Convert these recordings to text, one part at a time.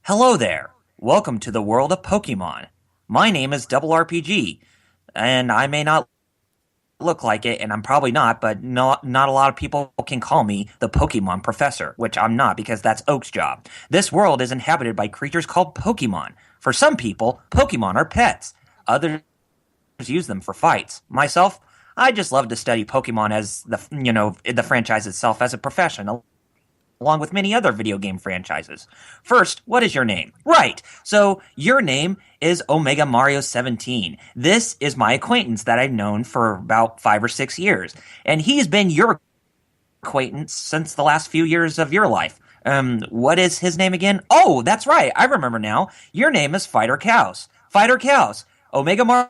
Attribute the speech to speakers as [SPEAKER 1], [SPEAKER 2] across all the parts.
[SPEAKER 1] Hello there. Welcome to the world of Pokemon. My name is Double RPG, and I may not look like it, and I'm probably not, but not a lot of people can call me the Pokemon Professor, which I'm not because that's Oak's job. This world is inhabited by creatures called Pokemon. For some people, Pokemon are pets. Others use them for fights. Myself, I just love to study Pokemon as the franchise itself as a profession, along with many other video game franchises. First, what is your name? Right, so your name is Omega Mario 17. This is my acquaintance that I've known for about 5 or 6 years, and he's been your acquaintance since the last few years of your life. What is his name again? Oh, that's right, I remember now. Your name is FighterXaos. FighterXaos, Omega Mario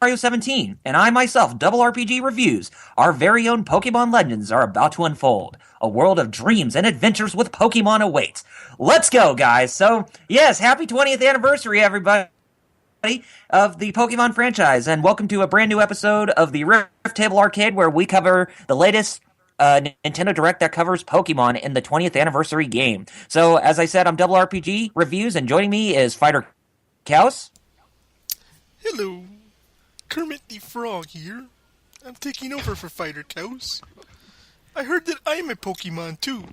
[SPEAKER 1] 17, and I myself, Double RPG Reviews, our very own Pokemon legends are about to unfold. A world of dreams and adventures with Pokemon awaits. Let's go, guys. So, yes, happy 20th anniversary, everybody, of the Pokemon franchise, and welcome to a brand new episode of the Riff Table Arcade, where we cover the latest Nintendo Direct that covers Pokemon in the 20th anniversary game. So, as I said, I'm Double RPG Reviews, and joining me is FighterXaos.
[SPEAKER 2] Hello. Kermit the Frog here. I'm taking over for FighterXaos. I heard that I am a Pokemon too.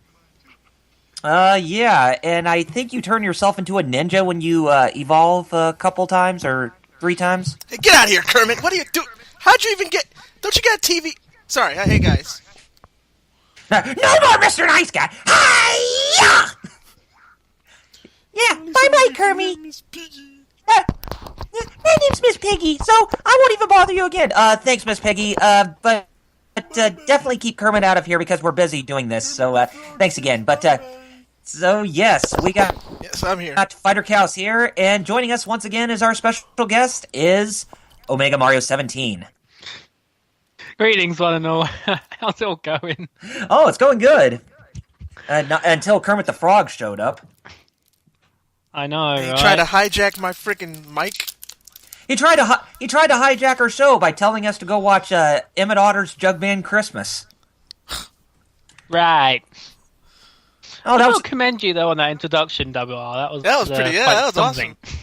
[SPEAKER 1] Yeah, and I think you turn yourself into a ninja when you evolve a couple times or 3 times.
[SPEAKER 2] Hey, get out of here, Kermit! What are you doing? How'd you even get? Don't you got TV? Sorry, hey guys.
[SPEAKER 1] No more, Mr. Nice Guy. Hi-ya! Yeah, bye, Kermit.
[SPEAKER 2] Miss Piggy.
[SPEAKER 1] My name's Miss Piggy, so I won't even bother you again. Thanks, Miss Piggy. But definitely keep Kermit out of here because we're busy doing this. So thanks again. But so yes, we got
[SPEAKER 2] I'm here.
[SPEAKER 1] FighterXaos here, and joining us once again as our special guest is Omega Mario 17.
[SPEAKER 3] Greetings, one and all. How's it all going?
[SPEAKER 1] Oh, it's going good. Until Kermit the Frog showed up.
[SPEAKER 3] I know,
[SPEAKER 2] He
[SPEAKER 3] right?
[SPEAKER 2] tried to hijack my freaking mic.
[SPEAKER 1] He tried to hijack our show by telling us to go watch Emmett Otter's Jugman Christmas.
[SPEAKER 3] Right.
[SPEAKER 1] Oh,
[SPEAKER 3] I'll commend you though on that introduction, Double R. That was
[SPEAKER 2] pretty. Yeah,
[SPEAKER 3] quite
[SPEAKER 2] that was
[SPEAKER 3] something.
[SPEAKER 2] awesome.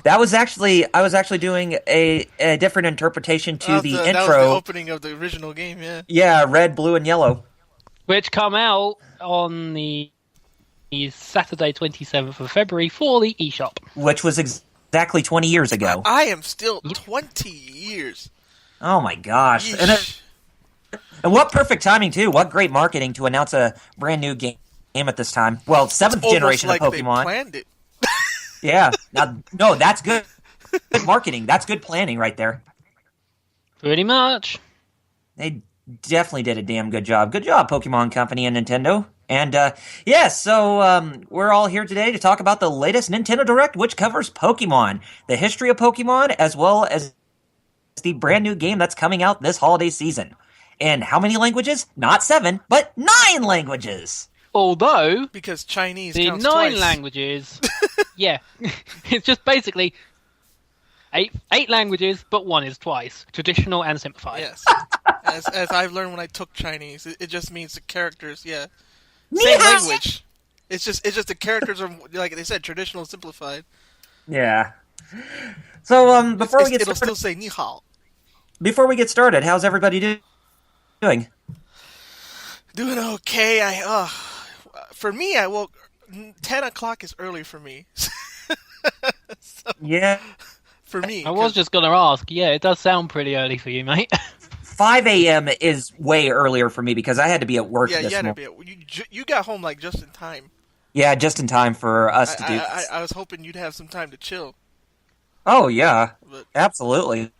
[SPEAKER 1] That was actually I was actually doing a different interpretation to the intro.
[SPEAKER 2] That was the opening of the original game. Yeah.
[SPEAKER 1] Yeah, red, blue, and yellow.
[SPEAKER 3] Which come out on the Saturday 27th of February for the eShop.
[SPEAKER 1] Which was exactly 20 years ago.
[SPEAKER 2] I am still 20 years.
[SPEAKER 1] Oh my gosh!
[SPEAKER 2] Yeesh.
[SPEAKER 1] And what perfect timing too! What great marketing to announce a brand new game at this time. Well, 7th generation
[SPEAKER 2] like
[SPEAKER 1] of Pokemon.
[SPEAKER 2] They planned it.
[SPEAKER 1] Yeah. No, that's good. Good marketing. That's good planning right there.
[SPEAKER 3] Pretty much.
[SPEAKER 1] They definitely did a damn good job. Good job, Pokemon Company and Nintendo. And, so we're all here today to talk about the latest Nintendo Direct, which covers Pokemon, the history of Pokemon, as well as the brand new game that's coming out this holiday season. And how many languages? Not 7, but 9 languages!
[SPEAKER 3] Although,
[SPEAKER 2] Because Chinese
[SPEAKER 3] the
[SPEAKER 2] counts
[SPEAKER 3] 9
[SPEAKER 2] twice.
[SPEAKER 3] languages, yeah, it's just basically 8 languages, but 1 is twice, traditional and simplified.
[SPEAKER 2] Yes. as I've learned when I took Chinese, it just means the characters, yeah.
[SPEAKER 1] Ni
[SPEAKER 2] Same
[SPEAKER 1] hao.
[SPEAKER 2] language. It's just the characters are, like they said, traditional simplified.
[SPEAKER 1] Yeah. So, before we get
[SPEAKER 2] It'll
[SPEAKER 1] started,
[SPEAKER 2] still say ni hao.
[SPEAKER 1] how's everybody doing?
[SPEAKER 2] Doing okay. For me, I woke 10 o'clock is early for me. So,
[SPEAKER 1] Yeah.
[SPEAKER 2] for me,
[SPEAKER 3] I was just going to ask, yeah, it does sound pretty early for you, mate.
[SPEAKER 1] 5 a.m. is way earlier for me because I had to be at work
[SPEAKER 2] yeah,
[SPEAKER 1] this morning.
[SPEAKER 2] you got home like just in time.
[SPEAKER 1] Yeah, just in time for us to do this.
[SPEAKER 2] I was hoping you'd have some time to chill.
[SPEAKER 1] Oh, yeah.
[SPEAKER 2] But,
[SPEAKER 1] Absolutely.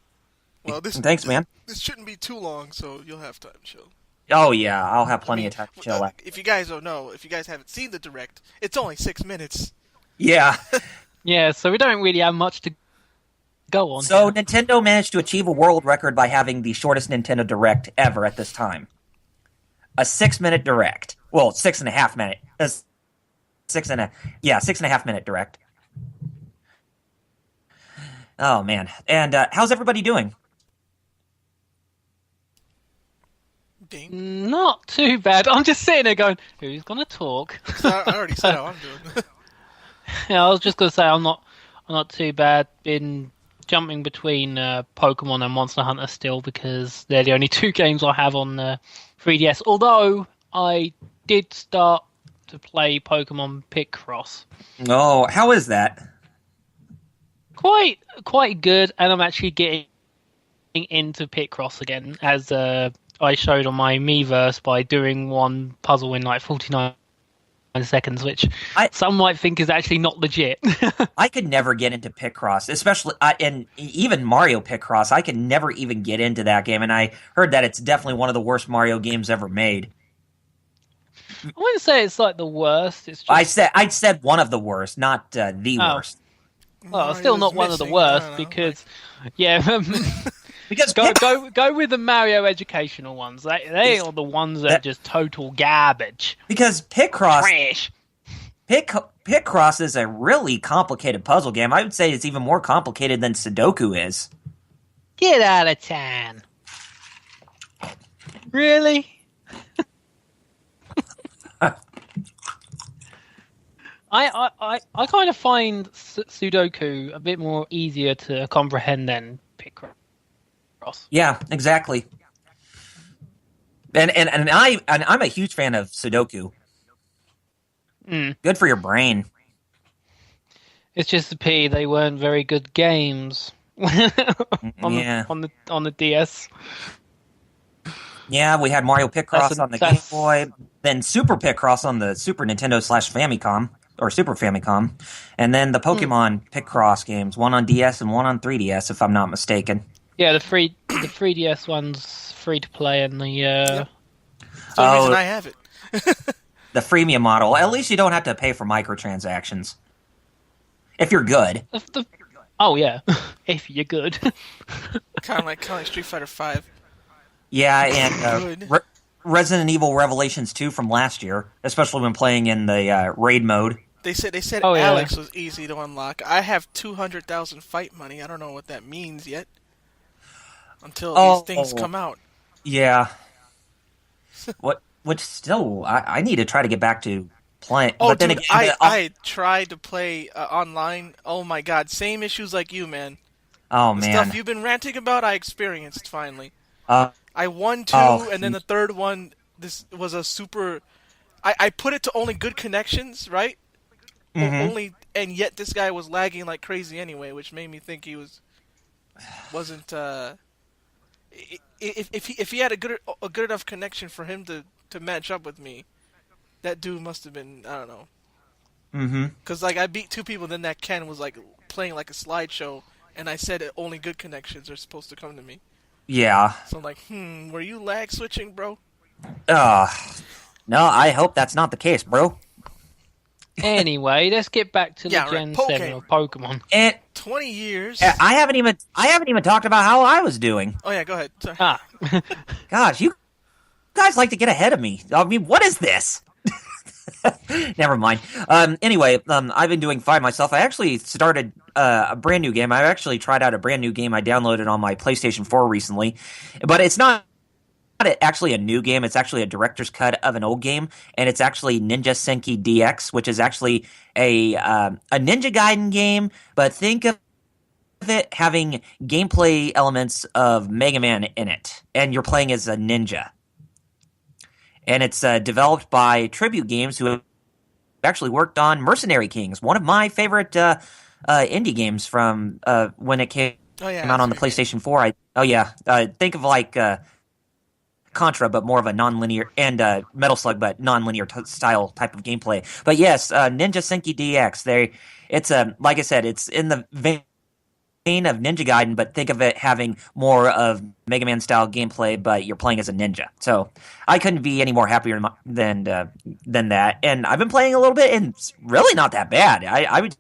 [SPEAKER 2] well,
[SPEAKER 1] Thanks, man.
[SPEAKER 2] This shouldn't be too long, so you'll have time to chill.
[SPEAKER 1] Oh, yeah. I'll have plenty of time to chill.
[SPEAKER 2] If you guys don't know, if you guys haven't seen the Direct, it's only 6 minutes.
[SPEAKER 1] Yeah.
[SPEAKER 3] Yeah, so we don't really have much to go on.
[SPEAKER 1] So Nintendo managed to achieve a world record by having the shortest Nintendo Direct ever at this time. A 6-minute Direct. Well, 6.5 minute. 6.5 minute Direct. Oh, man. And how's everybody doing?
[SPEAKER 2] Ding.
[SPEAKER 3] Not too bad. I'm just sitting there going, who's going to talk?
[SPEAKER 2] I already said how I'm doing.
[SPEAKER 3] Yeah, I was just gonna say I'm not too bad. Been jumping between Pokemon and Monster Hunter still because they're the only two games I have on 3DS. Although I did start to play Pokemon Picross.
[SPEAKER 1] Oh, how is that?
[SPEAKER 3] Quite good, and I'm actually getting into Picross again, as I showed on my Miiverse by doing one puzzle in like 49 seconds, which some might think is actually not legit.
[SPEAKER 1] I could never get into Picross, especially and even Mario Picross. I could never even get into that game, and I heard that it's definitely one of the worst Mario games ever made.
[SPEAKER 3] I wouldn't say it's like the worst. It's just...
[SPEAKER 1] I said one of the worst, not the worst.
[SPEAKER 3] Well, still not one of the worst because, because go with the Mario educational ones. They are the ones that are just total garbage.
[SPEAKER 1] Because Picross,
[SPEAKER 3] trash.
[SPEAKER 1] Picross is a really complicated puzzle game. I would say it's even more complicated than Sudoku is.
[SPEAKER 3] Get out of town. Really? I kind of find Sudoku a bit more easier to comprehend than Picross.
[SPEAKER 1] Yeah, exactly. And I'm a huge fan of Sudoku. Good for your brain.
[SPEAKER 3] It's just a pity they weren't very good games on the DS.
[SPEAKER 1] Yeah, we had Mario Picross on the Game Boy, then Super Picross on the Super Nintendo / Famicom, or Super Famicom, and then the Pokemon Picross games, one on DS and one on 3DS, if I'm not mistaken.
[SPEAKER 3] Yeah, the 3DS one's free to play, and the
[SPEAKER 2] That's the reason I have it.
[SPEAKER 1] The freemium model. At least you don't have to pay for microtransactions. If you're good.
[SPEAKER 3] Oh yeah, if you're good.
[SPEAKER 2] kind of like Street Fighter V.
[SPEAKER 1] Yeah, and Resident Evil Revelations 2 from last year, especially when playing in the raid mode.
[SPEAKER 2] They said Alex was easy to unlock. I have 200,000 fight money. I don't know what that means yet. Until these things come out.
[SPEAKER 1] Yeah. Which still, I need to try to get back to playing.
[SPEAKER 2] Oh,
[SPEAKER 1] but then
[SPEAKER 2] dude,
[SPEAKER 1] again,
[SPEAKER 2] I tried to play online. Oh my god, same issues like you, man.
[SPEAKER 1] Oh,
[SPEAKER 2] the
[SPEAKER 1] man.
[SPEAKER 2] Stuff you've been ranting about, I experienced finally. I won 2, and then the third one, this was a super... I put it to only good connections, right?
[SPEAKER 1] Mm-hmm.
[SPEAKER 2] And yet this guy was lagging like crazy anyway, which made me think he wasn't... If he had a good enough connection for him to match up with me, that dude must have been, I don't know.
[SPEAKER 1] Mm-hmm.
[SPEAKER 2] Because like I beat 2 people, then that Ken was like playing like a slideshow, and I said only good connections are supposed to come to me.
[SPEAKER 1] Yeah.
[SPEAKER 2] So I'm like, were you lag switching, bro?
[SPEAKER 1] No, I hope that's not the case, bro.
[SPEAKER 3] Anyway, let's get back to the Gen 7 of Pokemon.
[SPEAKER 2] 20 years.
[SPEAKER 1] I haven't even talked about how I was doing.
[SPEAKER 2] Oh yeah, go ahead. Sorry.
[SPEAKER 1] Gosh, you guys like to get ahead of me. I mean, what is this? Never mind. Anyway, I've been doing fine myself. I actually started a brand new game. I actually tried out a brand new game I downloaded on my PlayStation 4 recently, but it's not actually a new game. It's actually a director's cut of an old game, and it's actually Ninja Senki DX, which is actually a Ninja Gaiden game, but think of it having gameplay elements of Mega Man in it, and you're playing as a ninja. And it's developed by Tribute Games, who actually worked on Mercenary Kings, one of my favorite indie games from when it came out on the PlayStation 4. Think of like Contra, but more of a non-linear, and Metal Slug, but non-linear style type of gameplay. But yes, Ninja Senki DX. It's like I said, it's in the vein of Ninja Gaiden, but think of it having more of Mega Man style gameplay, but you're playing as a ninja. So I couldn't be any more happier than that. And I've been playing a little bit, and it's really not that bad. I would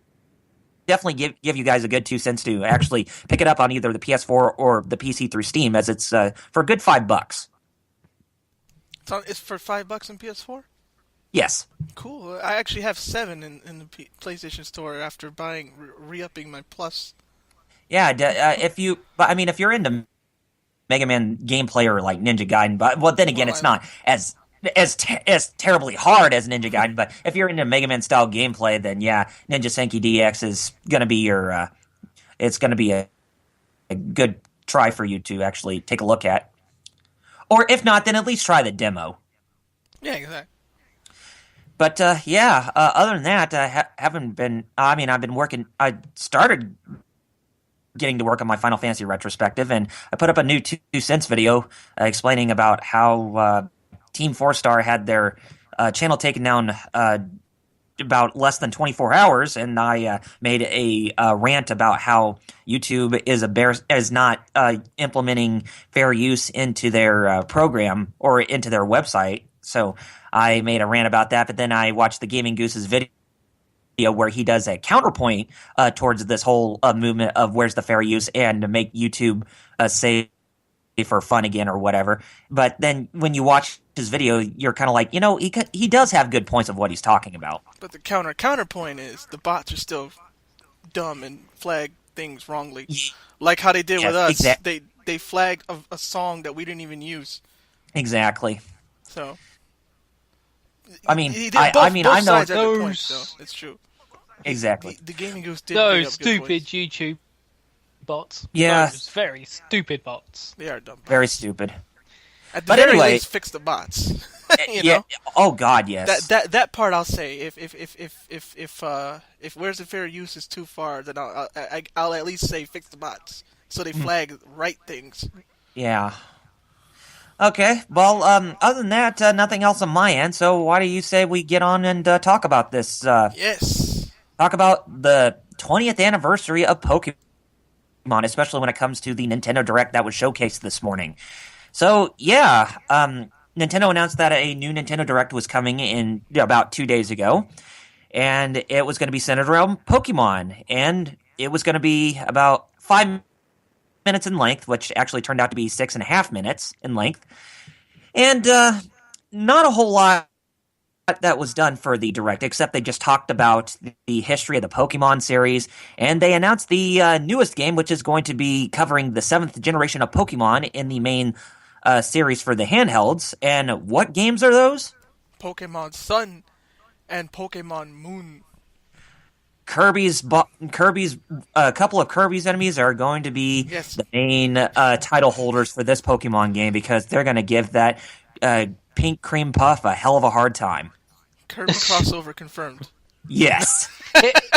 [SPEAKER 1] definitely give you guys a good 2 cents to actually pick it up on either the PS4 or the PC through Steam, as it's for a good $5.
[SPEAKER 2] It's for $5 in PS4?
[SPEAKER 1] Yes.
[SPEAKER 2] Cool. I actually have 7 in the PlayStation Store after buying re-upping my Plus.
[SPEAKER 1] Yeah, if you're into Mega Man gameplay or like Ninja Gaiden, but then again, it's not as as terribly hard as Ninja Gaiden, but if you're into Mega Man style gameplay, then yeah, Ninja Senki DX is gonna be your it's gonna be a good try for you to actually take a look at. Or if not, then at least try the demo.
[SPEAKER 2] Yeah, exactly.
[SPEAKER 1] But other than that, I haven't been. I mean, I've been working. I started getting to work on my Final Fantasy retrospective, and I put up a new 2 cents video explaining about how Team 4-Star had their channel taken down about less than 24 hours, and I made a rant about how YouTube is not implementing fair use into their program or into their website. So I made a rant about that, but then I watched the Gaming Goose's video where he does a counterpoint towards this whole movement of where's the fair use and to make YouTube say for fun again or whatever. But then when you watch his video, you're kind of like, he does have good points of what he's talking about.
[SPEAKER 2] But the counterpoint is the bots are still dumb and flag things wrongly, like how they did with us. They flagged a song that we didn't even use.
[SPEAKER 1] Exactly.
[SPEAKER 2] So.
[SPEAKER 1] I mean,
[SPEAKER 2] I know
[SPEAKER 3] those.
[SPEAKER 2] It's true.
[SPEAKER 1] Exactly.
[SPEAKER 2] The Gaming Goose did
[SPEAKER 3] those stupid YouTube bots.
[SPEAKER 1] Yeah.
[SPEAKER 3] Those very stupid bots.
[SPEAKER 2] They are dumb bots.
[SPEAKER 1] Very stupid.
[SPEAKER 2] At the very least, fix the bots. You know?
[SPEAKER 1] Oh God, yes.
[SPEAKER 2] That part I'll say. If where's the fair use is too far, then I'll at least say fix the bots so they flag right things.
[SPEAKER 1] Yeah. Okay. Well, other than that, nothing else on my end. So why do you say we get on and talk about this?
[SPEAKER 2] Yes.
[SPEAKER 1] Talk about the 20th anniversary of Pokemon, especially when it comes to the Nintendo Direct that was showcased this morning. So, yeah, Nintendo announced that a new Nintendo Direct was coming in about 2 days ago, and it was going to be centered around Pokemon, and it was going to be about 5 minutes in length, which actually turned out to be 6.5 minutes in length, and not a whole lot that was done for the Direct, except they just talked about the history of the Pokemon series, and they announced the newest game, which is going to be covering the 7th generation of Pokemon in the main series for the handhelds. And what games are those?
[SPEAKER 2] Pokemon Sun and Pokemon Moon.
[SPEAKER 1] Kirby's a couple of Kirby's enemies are going to be the main title holders for this Pokemon game, because they're going to give that Pink Cream Puff a hell of a hard time.
[SPEAKER 2] Kirby crossover confirmed.
[SPEAKER 1] Yes.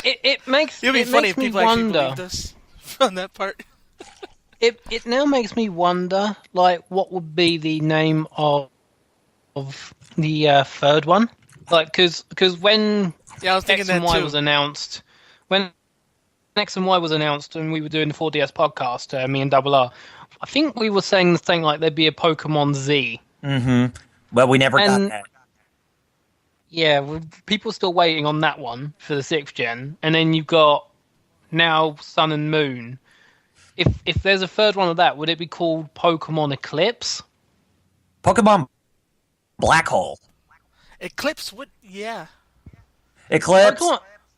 [SPEAKER 3] It makes
[SPEAKER 2] It'd be funny if people
[SPEAKER 3] wonder.
[SPEAKER 2] actually believed us on that part.
[SPEAKER 3] It now makes me wonder, like, what would be the name of the third one? Like, because when
[SPEAKER 2] I was thinking
[SPEAKER 3] X
[SPEAKER 2] that
[SPEAKER 3] and Y
[SPEAKER 2] too.
[SPEAKER 3] was announced, when X and Y was announced, and we were doing the 4DS podcast, me and Double R, I think we were saying the thing like there'd be a Pokemon Z.
[SPEAKER 1] Mm-hmm. Well, we never got that.
[SPEAKER 3] Yeah, people are still waiting on that one for the 6th gen, and then you've got now Sun and Moon. If there's a third one of that, would it be called Pokemon Eclipse?
[SPEAKER 1] Pokemon Black Hole.
[SPEAKER 2] Eclipse would, yeah.
[SPEAKER 1] Eclipse,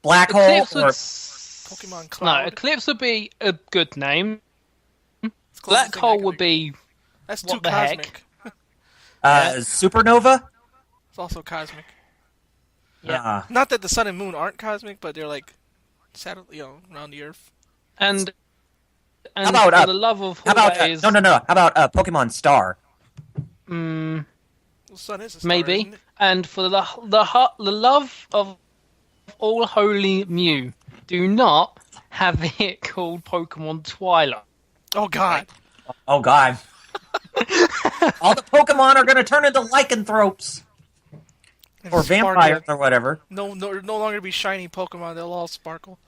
[SPEAKER 1] Black Hole, or
[SPEAKER 2] Pokemon Cloud.
[SPEAKER 3] No, Eclipse would be a good name.
[SPEAKER 2] It's the
[SPEAKER 3] Black
[SPEAKER 2] closest thing
[SPEAKER 3] Hole
[SPEAKER 2] I
[SPEAKER 3] would be
[SPEAKER 2] That's
[SPEAKER 3] what
[SPEAKER 2] too
[SPEAKER 3] the
[SPEAKER 2] cosmic.
[SPEAKER 1] Supernova.
[SPEAKER 2] It's also cosmic.
[SPEAKER 3] Yeah.
[SPEAKER 2] Not that the Sun and Moon aren't cosmic, but they're like satellite, around the Earth.
[SPEAKER 3] And
[SPEAKER 1] how about,
[SPEAKER 3] for the love of
[SPEAKER 1] how about
[SPEAKER 3] is,
[SPEAKER 1] no? How about Pokemon Star?
[SPEAKER 2] The Sun is a star,
[SPEAKER 3] maybe.
[SPEAKER 2] isn't it?
[SPEAKER 3] And for the love of all holy Mew, do not have it called Pokemon Twilight.
[SPEAKER 2] Oh God.
[SPEAKER 1] Oh God. All the Pokemon are going to turn into lycanthropes. Or vampires or whatever.
[SPEAKER 2] No longer be shiny Pokemon. They'll all sparkle.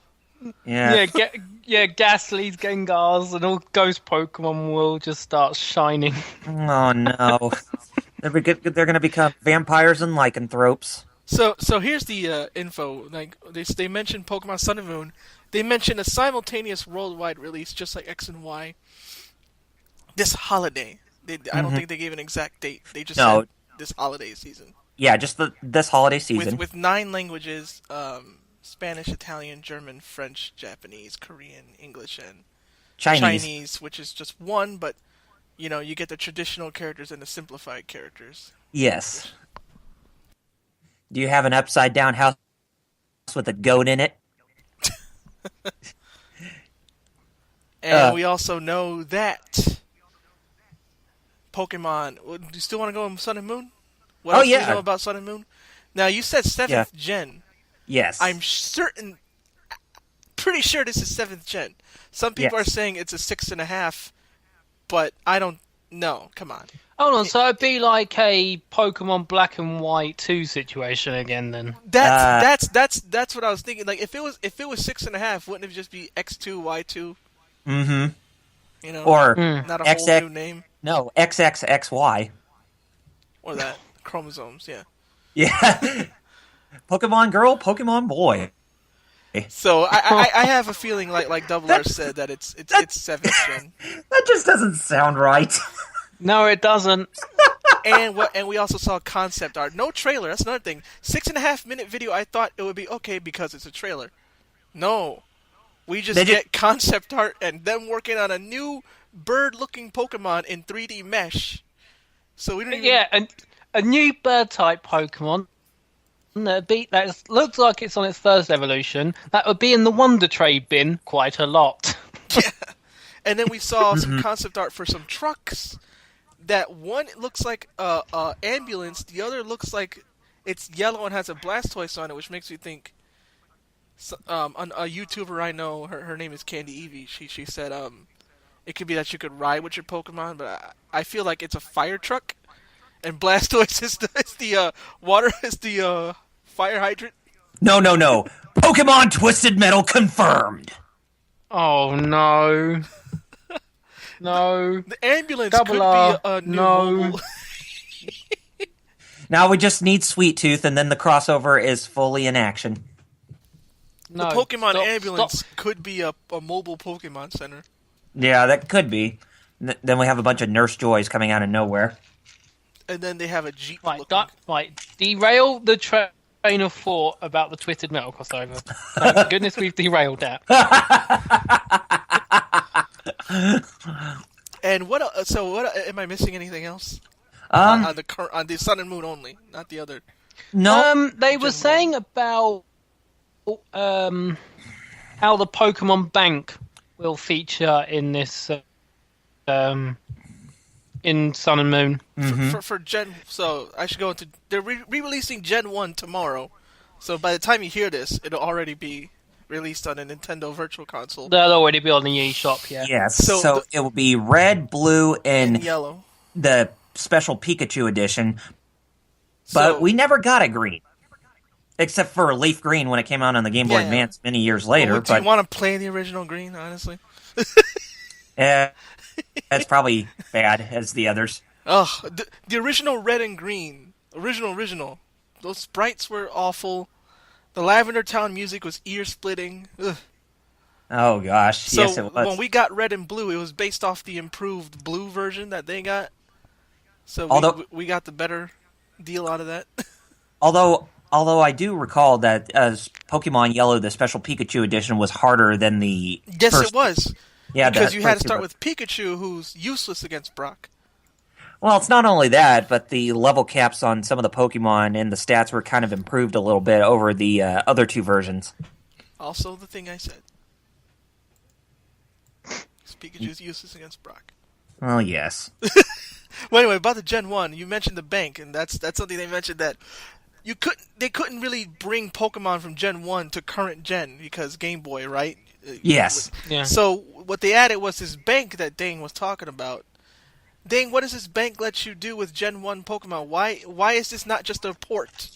[SPEAKER 1] Yeah.
[SPEAKER 3] Ghastly's, Gengars, and all ghost Pokemon will just start shining.
[SPEAKER 1] Oh no. They're going to become vampires and lycanthropes.
[SPEAKER 2] So here's the info. Like they mentioned Pokemon Sun and Moon. They mentioned a simultaneous worldwide release, just like X and Y. This holiday. I don't think they gave an exact date. They just said this holiday season.
[SPEAKER 1] Yeah, just this holiday season.
[SPEAKER 2] With 9 languages, Spanish, Italian, German, French, Japanese, Korean, English, and Chinese, which is just one, but you get the traditional characters and the simplified characters.
[SPEAKER 1] Yes. Do you have an upside down house with a goat in it?
[SPEAKER 2] And we also know that Pokemon. Do you still want to go on Sun and Moon? What else do you know about Sun and Moon? Now, you said 7th gen.
[SPEAKER 1] Yes.
[SPEAKER 2] I'm pretty sure this is 7th gen. Some people are saying it's a 6.5, but I don't know. Come on.
[SPEAKER 3] Hold on, so it'd be like a Pokemon Black and White 2 situation again, then.
[SPEAKER 2] That's what I was thinking. Like, if it was 6.5, wouldn't it just be X2, Y2?
[SPEAKER 1] Mm-hmm.
[SPEAKER 2] You know,
[SPEAKER 1] or
[SPEAKER 2] not a whole new name.
[SPEAKER 1] No, XXXY.
[SPEAKER 2] Or that chromosomes, yeah.
[SPEAKER 1] Yeah. Pokemon girl, Pokemon boy.
[SPEAKER 2] So I have a feeling like Double R said that it's 7th gen.
[SPEAKER 1] That just doesn't sound right.
[SPEAKER 3] No, it doesn't.
[SPEAKER 2] And we also saw concept art. No trailer. That's another thing. 6.5-minute video. I thought it would be okay because it's a trailer. No, we just get concept art and them working on a new bird-looking Pokemon in 3D mesh. So we don't even...
[SPEAKER 3] Yeah, a new bird-type Pokemon that looks like it's on its first evolution. That would be in the Wonder Trade bin quite a lot.
[SPEAKER 2] Yeah. And then we saw some concept art for some trucks. That one looks like a ambulance. The other looks like it's yellow and has a Blastoise on it, which makes me think. A YouTuber I know, her name is Candy Evie. She said it could be that you could ride with your Pokemon, but I feel like it's a fire truck, and Blastoise is the water is the fire hydrant.
[SPEAKER 1] No. Pokemon Twisted Metal confirmed.
[SPEAKER 3] Oh no. No.
[SPEAKER 2] The ambulance could be a new mobile.
[SPEAKER 1] Now we just need Sweet Tooth, and then the crossover is fully in action.
[SPEAKER 2] No, the Pokemon ambulance could be a mobile Pokemon Center.
[SPEAKER 1] Yeah, that could be. Then we have a bunch of Nurse Joys coming out of nowhere.
[SPEAKER 2] And then they have a Jeep.
[SPEAKER 3] Right, derail the train of thought about the Twisted Metal crossover. Thank goodness we've derailed that.
[SPEAKER 2] And what am I missing anything else? On the Sun and Moon only, not the other.
[SPEAKER 1] No.
[SPEAKER 3] They were saying about how the Pokemon Bank will feature in this in Sun and Moon.
[SPEAKER 2] For Gen, so I should go into. They're re-releasing Gen 1 tomorrow, so by the time you hear this, it'll already be released on a Nintendo Virtual Console.
[SPEAKER 3] They'll already be on the eShop, yeah.
[SPEAKER 1] Yes, so it will be red, blue, and
[SPEAKER 2] yellow.
[SPEAKER 1] The special Pikachu edition, but we never got a green. Except for Leaf Green when it came out on the Game Boy Advance many years later.
[SPEAKER 2] Do you want to play the original green, honestly?
[SPEAKER 1] That's probably bad as the others.
[SPEAKER 2] Oh, the original red and green. Original. Those sprites were awful. The Lavender Town music was ear-splitting. Ugh.
[SPEAKER 1] Oh, gosh.
[SPEAKER 2] So
[SPEAKER 1] yes, it was.
[SPEAKER 2] When we got red and blue, it was based off the improved blue version that they got. So we got the better deal out of that. Although
[SPEAKER 1] I do recall that Pokemon Yellow, the special Pikachu edition, was harder than the first.
[SPEAKER 2] It was.
[SPEAKER 1] Yeah,
[SPEAKER 2] because you had to start with Pikachu, who's useless against Brock.
[SPEAKER 1] Well, it's not only that, but the level caps on some of the Pokemon and the stats were kind of improved a little bit over the other two versions.
[SPEAKER 2] Also, the thing I said. Pikachu's useless against Brock.
[SPEAKER 1] Oh, yes.
[SPEAKER 2] Well, anyway, about the Gen 1, you mentioned the bank, and that's something they mentioned that they couldn't really bring Pokemon from Gen 1 to current Gen because Game Boy, right?
[SPEAKER 1] Yes.
[SPEAKER 3] Yeah.
[SPEAKER 2] So what they added was this bank that Dane was talking about. Dane, what does this bank let you do with Gen 1 Pokemon? Why is this not just a port?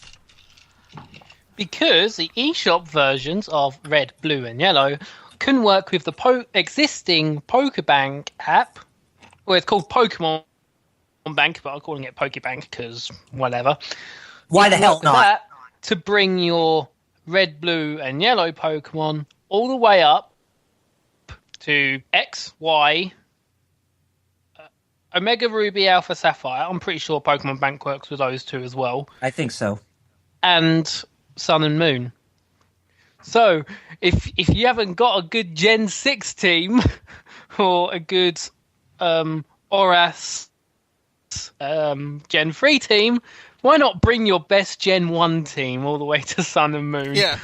[SPEAKER 3] Because the eShop versions of Red, Blue, and Yellow can work with the existing Pokebank app. Well, it's called Pokemon Bank, but I'm calling it Pokebank because whatever.
[SPEAKER 1] Why the hell not?
[SPEAKER 3] That to bring your Red, Blue, and Yellow Pokemon all the way up to X, Y, Omega Ruby, Alpha Sapphire. I'm pretty sure Pokemon Bank works with those two as well.
[SPEAKER 1] I think so.
[SPEAKER 3] And Sun and Moon. So, if you haven't got a good Gen 6 team or a good ORAS Gen 3 team, Why not bring your best Gen 1 team all the way to Sun and Moon?
[SPEAKER 2] Yeah,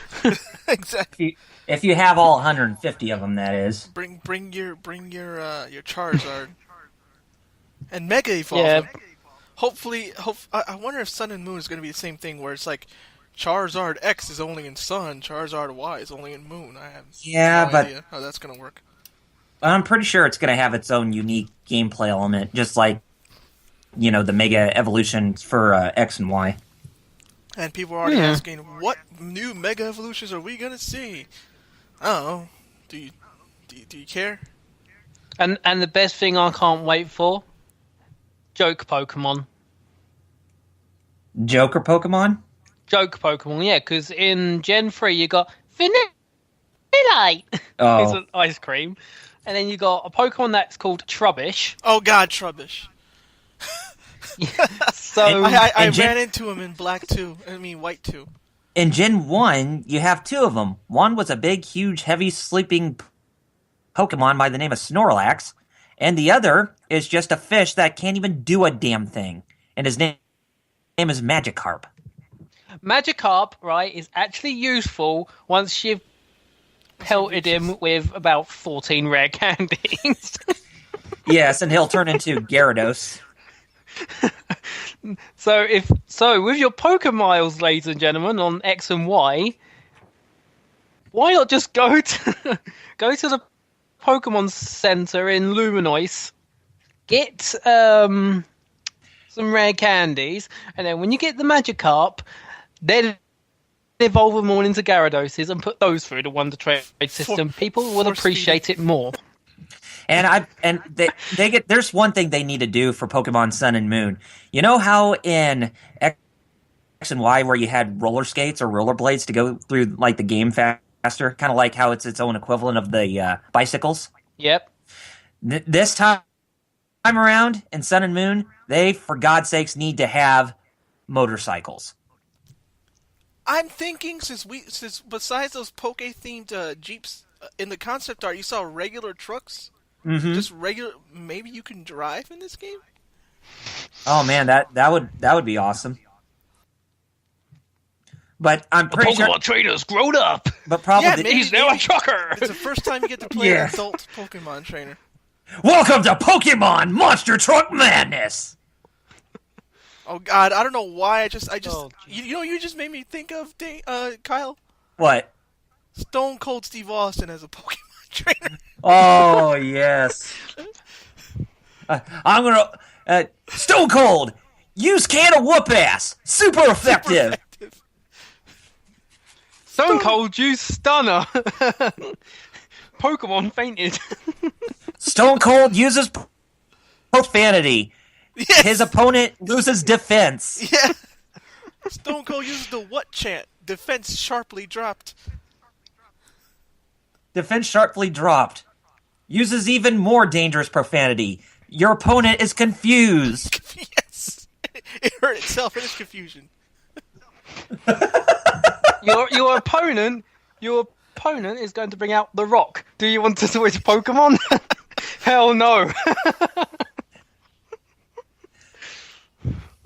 [SPEAKER 2] exactly.
[SPEAKER 1] If you have all 150 of them, that is.
[SPEAKER 2] Bring your Charizard and Mega Evolve
[SPEAKER 3] Yeah.
[SPEAKER 2] him. Hopefully, I wonder if Sun and Moon is going to be the same thing, where it's like Charizard X is only in Sun, Charizard Y is only in Moon. I have no idea how that's going to work.
[SPEAKER 1] I'm pretty sure it's going to have its own unique gameplay element, just like, the Mega Evolutions for X and Y.
[SPEAKER 2] And people are already asking, what new Mega Evolutions are we going to see? I don't know. Do you care?
[SPEAKER 3] And the best thing I can't wait for, joke Pokemon.
[SPEAKER 1] Joker Pokemon?
[SPEAKER 3] Joke Pokemon, yeah, because in Gen 3 you got Vanillite,
[SPEAKER 1] Oh.
[SPEAKER 3] it's an ice cream, and then you got a Pokemon that's called Trubbish.
[SPEAKER 2] Oh God, Trubbish.
[SPEAKER 3] So
[SPEAKER 2] I ran into him in White too.
[SPEAKER 1] In Gen 1, you have two of them. One was a big, huge, heavy, sleeping Pokemon by the name of Snorlax, and the other is just a fish that can't even do a damn thing, and his name is Magikarp.
[SPEAKER 3] Magikarp, right, is actually useful once you've pelted him with about 14 rare candies.
[SPEAKER 1] Yes, and he'll turn into Gyarados.
[SPEAKER 3] So with your Pokemiles, ladies and gentlemen, on X and Y, why not just go to the Pokemon Center in Luminois, get some rare candies, and then when you get the Magikarp, then evolve them all into Gyaradoses and put those through the Wonder Trade system. People will appreciate it more.
[SPEAKER 1] And they get. There's one thing they need to do for Pokemon Sun and Moon. You know how in X and Y where you had roller skates or rollerblades to go through like the game faster, kind of like how it's its own equivalent of the bicycles.
[SPEAKER 3] Yep.
[SPEAKER 1] This time around in Sun and Moon, they, for God's sakes, need to have motorcycles.
[SPEAKER 2] I'm thinking since besides those Poke-themed Jeeps in the concept art, you saw regular trucks.
[SPEAKER 1] Mm-hmm.
[SPEAKER 2] Just regular. Maybe you can drive in this game.
[SPEAKER 1] Oh man, that would be awesome. But I'm pretty sure
[SPEAKER 3] Pokemon trainers grown up.
[SPEAKER 1] But probably
[SPEAKER 2] Yeah, maybe-
[SPEAKER 3] He's now a trucker.
[SPEAKER 2] It's the first time you get to play
[SPEAKER 1] Yeah.
[SPEAKER 2] an adult Pokemon trainer.
[SPEAKER 1] Welcome to Pokemon Monster Truck Madness.
[SPEAKER 2] Oh God, I don't know why. I just,
[SPEAKER 3] Oh,
[SPEAKER 2] you just made me think of Kyle.
[SPEAKER 1] What?
[SPEAKER 2] Stone Cold Steve Austin as a Pokemon trainer.
[SPEAKER 1] Oh yes. I'm gonna Stone Cold. Use can of whoop ass. Super effective.
[SPEAKER 3] Stone Cold use Stunner. Pokemon fainted.
[SPEAKER 1] Stone Cold uses profanity.
[SPEAKER 2] Yes.
[SPEAKER 1] His opponent loses defense.
[SPEAKER 2] Yeah. Stone Cold uses the what chant? Defense sharply dropped.
[SPEAKER 1] Defense sharply dropped. Uses even more dangerous profanity. Your opponent is confused.
[SPEAKER 2] Yes. It hurt itself in its confusion.
[SPEAKER 3] Your opponent is going to bring out the Rock. Do you want to switch Pokemon? Hell no.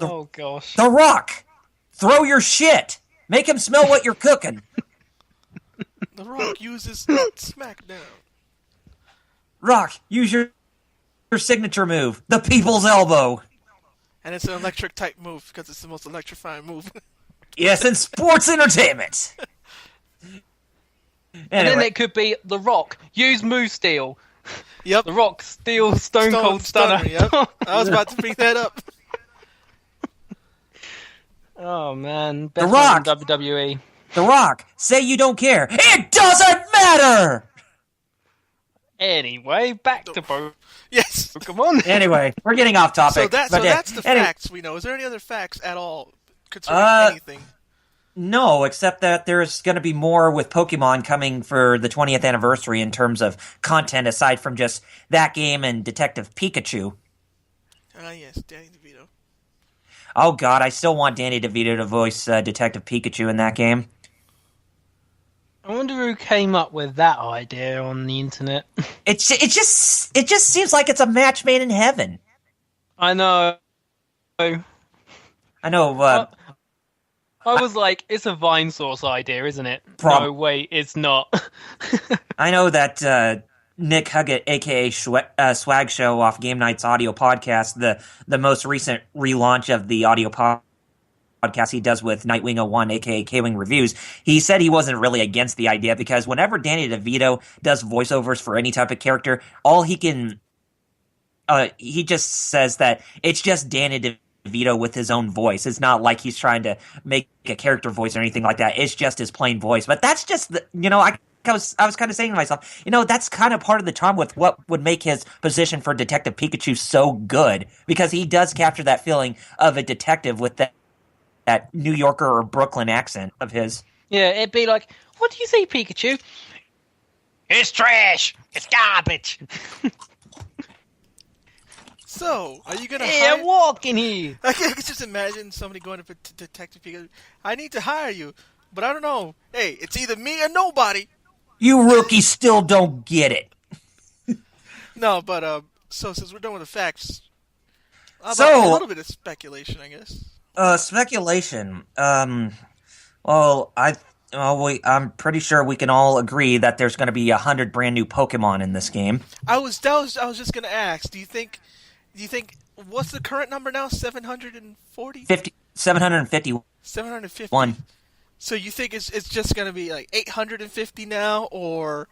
[SPEAKER 3] Oh gosh.
[SPEAKER 1] The Rock. Throw your shit. Make him smell what you're cooking.
[SPEAKER 2] The Rock uses Smackdown.
[SPEAKER 1] Rock, use your signature move, the People's Elbow.
[SPEAKER 2] And it's an electric type move because it's the most electrifying move.
[SPEAKER 1] Yes, in sports entertainment.
[SPEAKER 3] And then
[SPEAKER 1] Anyway,
[SPEAKER 3] it could be the Rock. Use Move Steel.
[SPEAKER 2] Yep.
[SPEAKER 3] The Rock steals Stone Cold Stunner.
[SPEAKER 2] Yep. I was about to bring that up.
[SPEAKER 3] Oh man, best
[SPEAKER 1] Rock.
[SPEAKER 3] one in WWE.
[SPEAKER 1] The Rock, say you don't care. It doesn't matter!
[SPEAKER 3] Anyway, back to
[SPEAKER 2] Yes.
[SPEAKER 3] Pokemon.
[SPEAKER 1] Anyway, we're getting off topic.
[SPEAKER 2] So
[SPEAKER 1] but,
[SPEAKER 2] that's the
[SPEAKER 1] anyway,
[SPEAKER 2] facts we know. Is there any other facts at all concerning anything?
[SPEAKER 1] No, except that there's going to be more with Pokemon coming for the 20th anniversary in terms of content aside from just that game and Detective Pikachu.
[SPEAKER 2] Yes, Danny DeVito.
[SPEAKER 1] Oh god, I still want Danny DeVito to voice Detective Pikachu in that game.
[SPEAKER 3] I wonder who came up with that idea on the internet.
[SPEAKER 1] It just seems like it's a match made in heaven.
[SPEAKER 3] I know.
[SPEAKER 1] I I know.
[SPEAKER 3] I was like, it's a Vine Source idea, isn't it?
[SPEAKER 1] Prob-
[SPEAKER 3] No, wait, it's not.
[SPEAKER 1] I know that Nick Huggett, aka Swag Show off Game Night's audio podcast, the most recent relaunch of the audio podcast he does with Nightwing01, aka K-Wing Reviews, he said he wasn't really against the idea because whenever Danny DeVito does voiceovers for any type of character, all he can he just says that it's just Danny DeVito with his own voice. It's not like he's trying to make a character voice or anything like that. It's just his plain voice. But that's just I was kind of saying to myself, that's kind of part of the charm with what would make his position for Detective Pikachu so good, because he does capture that feeling of a detective with that New Yorker or Brooklyn accent of his.
[SPEAKER 3] Yeah, it'd be like, what do you say, Pikachu? It's trash. It's garbage.
[SPEAKER 2] So, are you gonna
[SPEAKER 3] Hey,
[SPEAKER 2] hire...
[SPEAKER 3] I'm walking here.
[SPEAKER 2] I can just imagine somebody going to Detective Pikachu. I need to hire you, but I don't know. Hey, it's either me or nobody.
[SPEAKER 1] You rookies still don't get it.
[SPEAKER 2] No, but so since we're done with the facts, how about
[SPEAKER 1] So-
[SPEAKER 2] a little bit of speculation, I guess.
[SPEAKER 1] Speculation. I'm pretty sure we can all agree that there's going to be 100 brand new Pokemon in this game.
[SPEAKER 2] I was just gonna ask. Do you think? What's the current number now? 740.
[SPEAKER 1] 751.
[SPEAKER 2] 750. So you think it's just gonna be like 850 now, or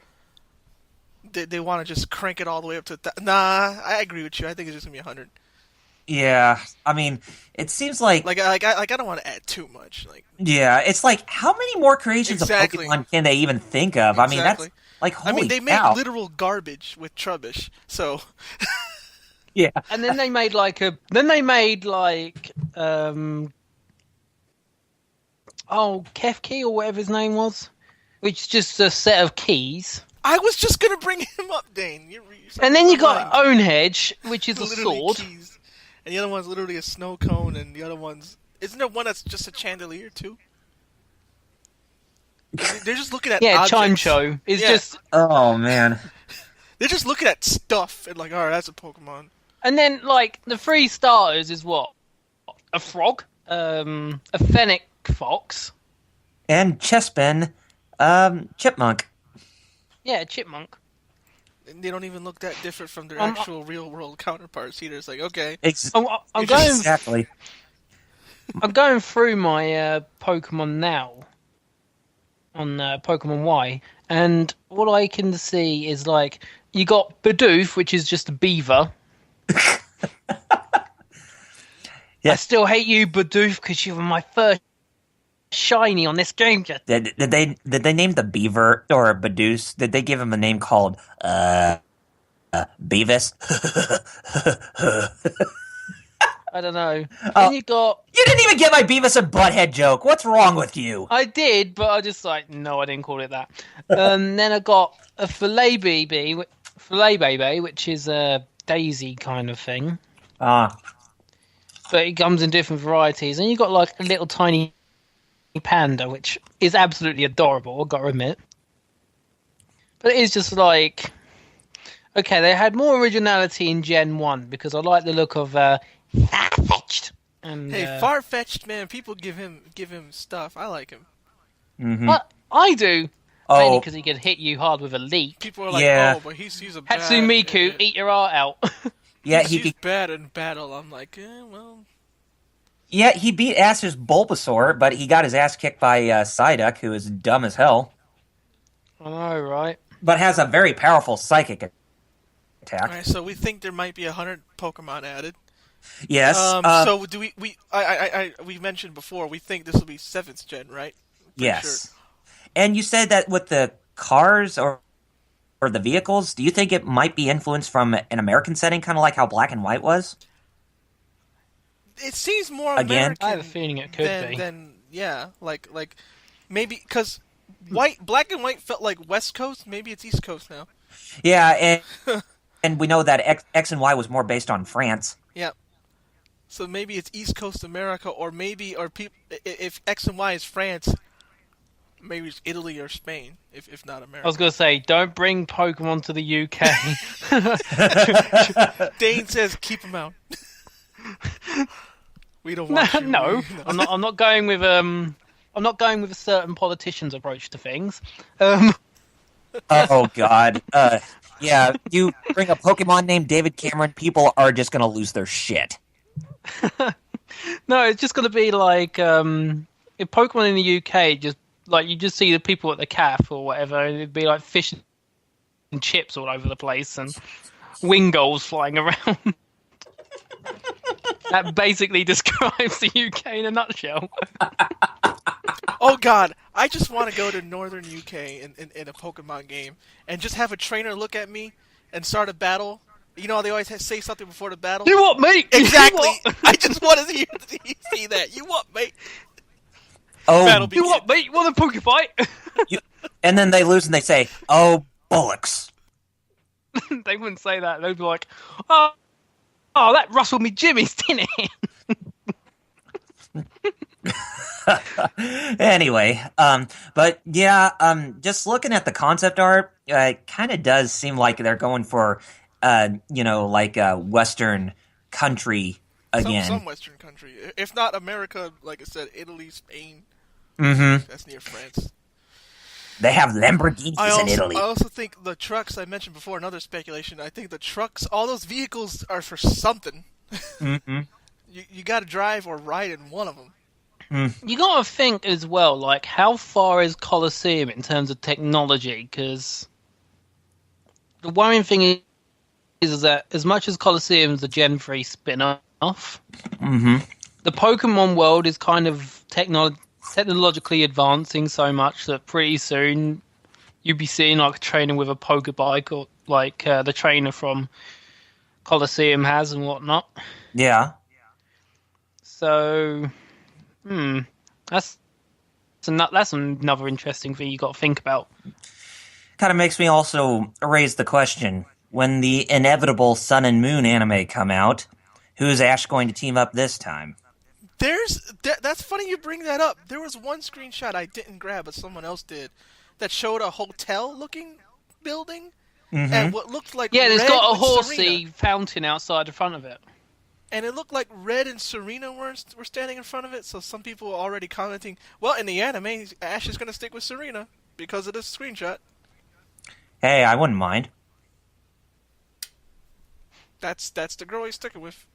[SPEAKER 2] they want to just crank it all the way up to? Nah, I agree with you. I think it's just gonna be 100.
[SPEAKER 1] Yeah, I mean, it seems like
[SPEAKER 2] I don't want to add too much.
[SPEAKER 1] yeah, it's like how many more creations
[SPEAKER 2] Exactly.
[SPEAKER 1] of Pokemon can they even think of? I mean,
[SPEAKER 2] Exactly.
[SPEAKER 1] that's like holy
[SPEAKER 2] they
[SPEAKER 1] cow.
[SPEAKER 2] made literal garbage with Trubbish. So
[SPEAKER 1] Yeah,
[SPEAKER 3] And then they made Kefki or whatever his name was, which is just a set of keys.
[SPEAKER 2] I was just gonna bring him up, Dane.
[SPEAKER 3] And then you got Ownhedge, which is a
[SPEAKER 2] literally
[SPEAKER 3] sword.
[SPEAKER 2] keys. And the other one's literally a snow cone, and the other one's... Isn't there one that's just a chandelier, too? They're just looking at
[SPEAKER 3] Yeah,
[SPEAKER 2] objects.
[SPEAKER 3] Chimcho is
[SPEAKER 2] Yeah.
[SPEAKER 3] just...
[SPEAKER 1] oh man.
[SPEAKER 2] They're just looking at stuff, and like, alright, that's a Pokemon.
[SPEAKER 3] And then, like, the three starters is what? A frog, a fennec fox,
[SPEAKER 1] And Chespin, Chipmunk.
[SPEAKER 3] yeah, a chipmunk.
[SPEAKER 2] And they don't even look that different from their actual real-world counterparts either. It's like, okay.
[SPEAKER 3] I'm going
[SPEAKER 1] Exactly.
[SPEAKER 3] I'm going through my Pokemon now on Pokemon Y, and what I can see is like you got Bidoof, which is just a beaver.
[SPEAKER 1] Yeah.
[SPEAKER 3] I still hate you, Bidoof, because you were my first shiny on this game.
[SPEAKER 1] Did they name the beaver or Badoosh? Did they give him a name called Beavis?
[SPEAKER 3] I don't know.
[SPEAKER 1] Oh.
[SPEAKER 3] Then you got...
[SPEAKER 1] You didn't even get my Beavis and Butthead joke. What's wrong with you?
[SPEAKER 3] I did, but I just like, no, I didn't call it that. Then I got a Filet Baby, which is a daisy kind of thing. But it comes in different varieties. And you got like a little tiny panda, which is absolutely adorable, I've got to admit. But it is just like... Okay, they had more originality in Gen 1, because I like the look of Farfetch'd. And,
[SPEAKER 2] Hey, Farfetch'd, man, people give him stuff. I like him.
[SPEAKER 1] Mm-hmm.
[SPEAKER 3] I do.
[SPEAKER 1] Oh.
[SPEAKER 3] Mainly because he can hit you hard with a leak.
[SPEAKER 2] People are like,
[SPEAKER 1] Yeah.
[SPEAKER 2] oh, but he's a bad...
[SPEAKER 3] Hatsumiku, eat your heart out.
[SPEAKER 1] Yeah,
[SPEAKER 2] he's bad in battle. I'm like, well...
[SPEAKER 1] Yeah, he beat Ash's Bulbasaur, but he got his ass kicked by Psyduck, who is dumb as hell,
[SPEAKER 3] I know, right?
[SPEAKER 1] but has a very powerful psychic attack.
[SPEAKER 2] Alright, so we think there might be 100 Pokemon added.
[SPEAKER 1] Yes.
[SPEAKER 2] So do we mentioned before, we think this will be 7th gen, right? Pretty
[SPEAKER 1] yes.
[SPEAKER 2] sure.
[SPEAKER 1] And you said that with the cars or the vehicles, do you think it might be influenced from an American setting, kind of like how Black and White was?
[SPEAKER 2] It seems more
[SPEAKER 1] Again?
[SPEAKER 2] American
[SPEAKER 3] I have a feeling it could be.
[SPEAKER 2] than like maybe because Black and White felt like West Coast, maybe it's East Coast now.
[SPEAKER 1] Yeah, and we know that X and Y was more based on France.
[SPEAKER 2] Yeah. So maybe it's East Coast America, or if X and Y is France, maybe it's Italy or Spain, if not America.
[SPEAKER 3] I was going to say, don't bring Pokemon to the UK.
[SPEAKER 2] Dane says keep them out. We don't want you.
[SPEAKER 3] No, I'm not. I'm not going with I'm not going with a certain politician's approach to things.
[SPEAKER 1] Oh God. Yeah, you bring a Pokemon named David Cameron, people are just gonna lose their shit.
[SPEAKER 3] No, it's just going to be like if Pokemon in the UK just like you just see the people at the calf or whatever, and it'd be like fish and chips all over the place and Wingulls flying around. That basically describes the UK in a nutshell.
[SPEAKER 2] Oh God, I just want to go to northern UK in a Pokemon game and just have a trainer look at me and start a battle. You know how they always say something before the battle?
[SPEAKER 3] You what, mate?
[SPEAKER 2] Exactly.
[SPEAKER 3] You what?
[SPEAKER 2] I just want to see that. You what, mate?
[SPEAKER 1] Oh,
[SPEAKER 3] You what, mate? You want a Poke fight?
[SPEAKER 1] and then they lose and they say, "Oh, bollocks."
[SPEAKER 3] They wouldn't say that. They'd be like, "Oh, that rustled me jimmies, didn't it?"
[SPEAKER 1] Anyway, but yeah, just looking at the concept art, it kind of does seem like they're going for, like a Western country again.
[SPEAKER 2] Some Western country, if not America. Like I said, Italy, Spain.
[SPEAKER 1] Mm-hmm.
[SPEAKER 2] That's near France.
[SPEAKER 1] They have Lamborghinis in Italy.
[SPEAKER 2] I also think the trucks I mentioned before. Another speculation. I think the trucks, all those vehicles, are for something.
[SPEAKER 1] Mm-hmm.
[SPEAKER 2] You got to drive or ride in one of them.
[SPEAKER 3] You got to think as well, like how far is Colosseum in terms of technology? Because the worrying thing is that as much as Colosseum's a Gen 3 spin-off, the Pokemon world is kind of technologically advancing so much that pretty soon you'll be seeing like training with a Pokebike or like the trainer from Colosseum has and whatnot.
[SPEAKER 1] Yeah.
[SPEAKER 3] So, that's another interesting thing you got to think about.
[SPEAKER 1] Kind of makes me also raise the question: when the inevitable Sun and Moon anime come out, who's Ash going to team up this time?
[SPEAKER 2] That's funny you bring that up. There was one screenshot I didn't grab, but someone else did, that showed a hotel-looking building and what looked like
[SPEAKER 3] it's
[SPEAKER 2] Red
[SPEAKER 3] got a
[SPEAKER 2] with
[SPEAKER 3] horsey
[SPEAKER 2] Serena.
[SPEAKER 3] fountain outside the front of it.
[SPEAKER 2] And it looked like Red and Serena were standing in front of it, so some people were already commenting, well, in the anime, Ash is going to stick with Serena because of this screenshot.
[SPEAKER 1] Hey, I wouldn't mind.
[SPEAKER 2] That's the girl he's sticking with.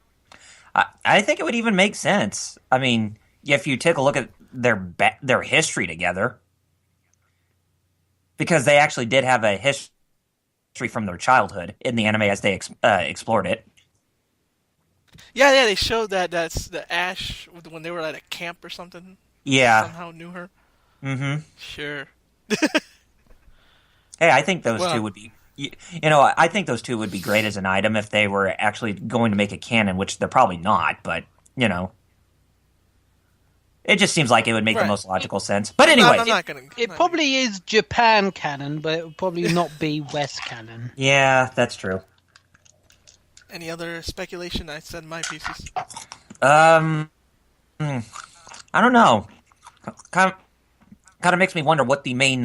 [SPEAKER 1] I think it would even make sense. I mean, if you take a look at their history together, because they actually did have a history from their childhood in the anime as they explored it.
[SPEAKER 2] Yeah, they showed that's the Ash when they were at a camp or something.
[SPEAKER 1] Yeah.
[SPEAKER 2] Somehow knew her.
[SPEAKER 1] Mm-hmm.
[SPEAKER 2] Sure.
[SPEAKER 1] Hey, I think those two would be... I think those two would be great as an item if they were actually going to make a canon, which they're probably not, but, it just seems like it would make the most logical sense. But anyway...
[SPEAKER 3] It probably is Japan canon, but it would probably not be West canon.
[SPEAKER 1] Yeah, that's true.
[SPEAKER 2] Any other speculation? I said my pieces.
[SPEAKER 1] I don't know. Kind of makes me wonder what the main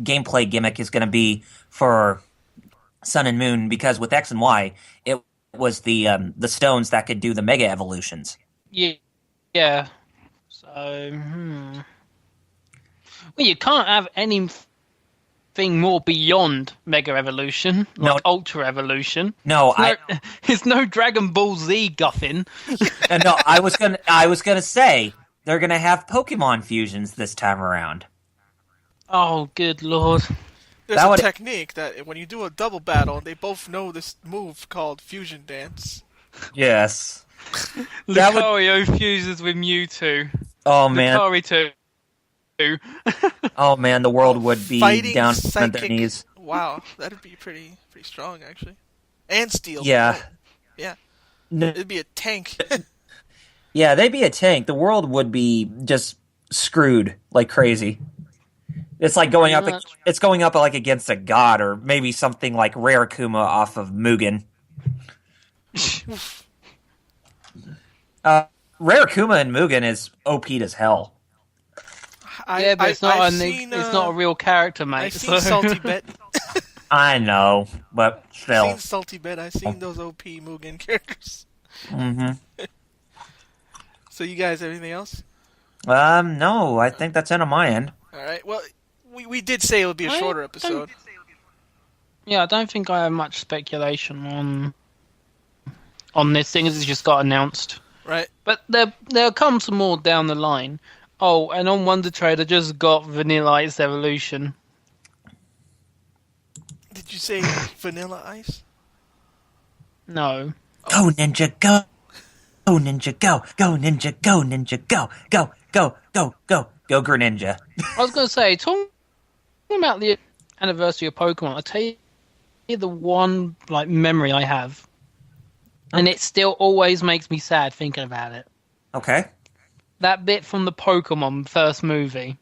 [SPEAKER 1] gameplay gimmick is going to be for Sun and Moon, because with X and Y, it was the stones that could do the mega evolutions.
[SPEAKER 3] Yeah. So, well, you can't have anything more beyond mega evolution, like ultra evolution.
[SPEAKER 1] No,
[SPEAKER 3] it's no Dragon Ball Z guffin.
[SPEAKER 1] No, I was gonna say they're gonna have Pokemon fusions this time around.
[SPEAKER 3] Oh, good lord.
[SPEAKER 2] There's a technique that when you do a double battle, they both know this move called Fusion Dance.
[SPEAKER 1] Yes.
[SPEAKER 3] Lucario fuses with Mewtwo.
[SPEAKER 1] Oh, man.
[SPEAKER 3] Lucario 2.
[SPEAKER 1] Oh, man, the world would be down on their knees.
[SPEAKER 2] Wow, that'd be pretty strong, actually. And Steel.
[SPEAKER 1] Yeah.
[SPEAKER 2] Yeah. It'd be a tank.
[SPEAKER 1] Yeah, they'd be a tank. The world would be just screwed like crazy. It's like going up. It's going up like against a god, or maybe something like Rare Kuma off of Mugen. Rare Kuma in Mugen is OP'd as hell.
[SPEAKER 3] But it's not a real character, mate.
[SPEAKER 2] I've seen Salty Bet.
[SPEAKER 1] I know, but still.
[SPEAKER 2] I've seen Salty Bet. I've seen those OP Mugen characters.
[SPEAKER 1] Mm-hmm.
[SPEAKER 2] So you guys have anything else?
[SPEAKER 1] No, I think that's it on my end.
[SPEAKER 2] All right. Well, we did say it would be a shorter episode.
[SPEAKER 3] Yeah, I don't think I have much speculation on this thing as it's just got announced.
[SPEAKER 2] Right.
[SPEAKER 3] But there'll come some more down the line. Oh, and on Wonder Trade, I just got Vanilla Ice Evolution.
[SPEAKER 2] Did you say Vanilla Ice?
[SPEAKER 3] No.
[SPEAKER 1] Go Ninja, go! Go Ninja, go! Go Ninja, go Ninja, go! Go, go, go, go! Go Greninja.
[SPEAKER 3] I was going to say, talking about the anniversary of Pokemon, I'll tell you the one memory I have, and it still always makes me sad thinking about it.
[SPEAKER 1] Okay.
[SPEAKER 3] That bit from the Pokemon first movie.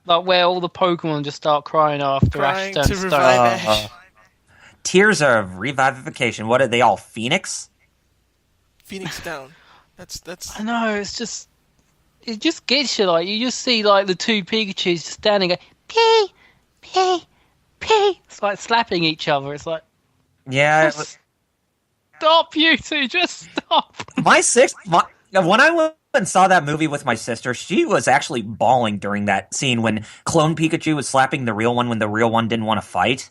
[SPEAKER 3] Where all the Pokemon just start crying after Ash turns
[SPEAKER 2] to
[SPEAKER 3] stone.
[SPEAKER 2] revive Ash.
[SPEAKER 1] Tears of revivification. What are they all? Phoenix?
[SPEAKER 2] Phoenix down. That's.
[SPEAKER 3] I know, it just gets you, you just see, the two Pikachus just standing going, pee, pee, pee. It's like slapping each other. It's like,
[SPEAKER 1] Yeah.
[SPEAKER 3] stop, you two, just stop.
[SPEAKER 1] When I went and saw that movie with my sister, she was actually bawling during that scene when Clone Pikachu was slapping the real one when the real one didn't want to fight.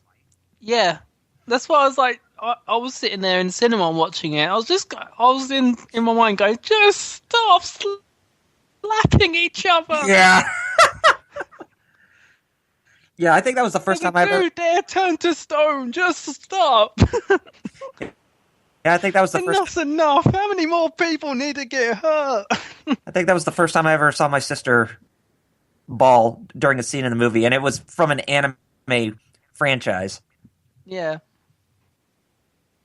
[SPEAKER 3] Yeah, that's why I was like, I was sitting there in the cinema watching it. I was in my mind going, just stop slapping each other.
[SPEAKER 1] Yeah. Yeah, I think that was the first time I ever...
[SPEAKER 3] Dude, they're turned to stone. Just stop.
[SPEAKER 1] Yeah, I think that was the
[SPEAKER 3] Enough's
[SPEAKER 1] first...
[SPEAKER 3] enough. How many more people need to get hurt?
[SPEAKER 1] I think that was the first time I ever saw my sister bawl during a scene in the movie, and it was from an anime franchise.
[SPEAKER 3] Yeah.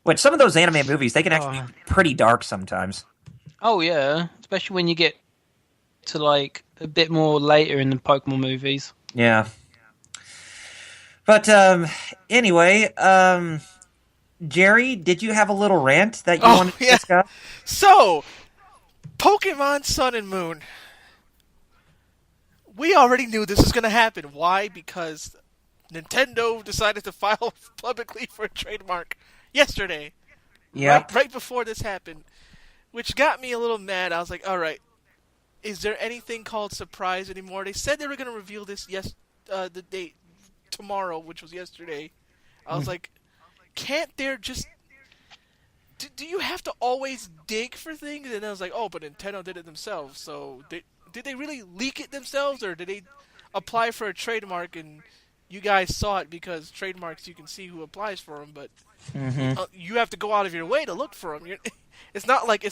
[SPEAKER 1] Which some of those anime movies, they can actually be pretty dark sometimes.
[SPEAKER 3] Oh, yeah. Especially when you get to, a bit more later in the Pokemon movies.
[SPEAKER 1] Yeah. But, anyway, Jerry, did you have a little rant that you wanted to discuss?
[SPEAKER 2] So, Pokemon Sun and Moon. We already knew this was going to happen. Why? Because Nintendo decided to file publicly for a trademark yesterday.
[SPEAKER 1] Yeah.
[SPEAKER 2] Right before this happened. Which got me a little mad. I was like, alright, is there anything called surprise anymore? They said they were going to reveal this the date tomorrow, which was yesterday. I was like, can't there just... Do you have to always dig for things? And I was like, oh, but Nintendo did it themselves. So did they really leak it themselves, or did they apply for a trademark and you guys saw it because trademarks you can see who applies for them, but you have to go out of your way to look for them. It's not like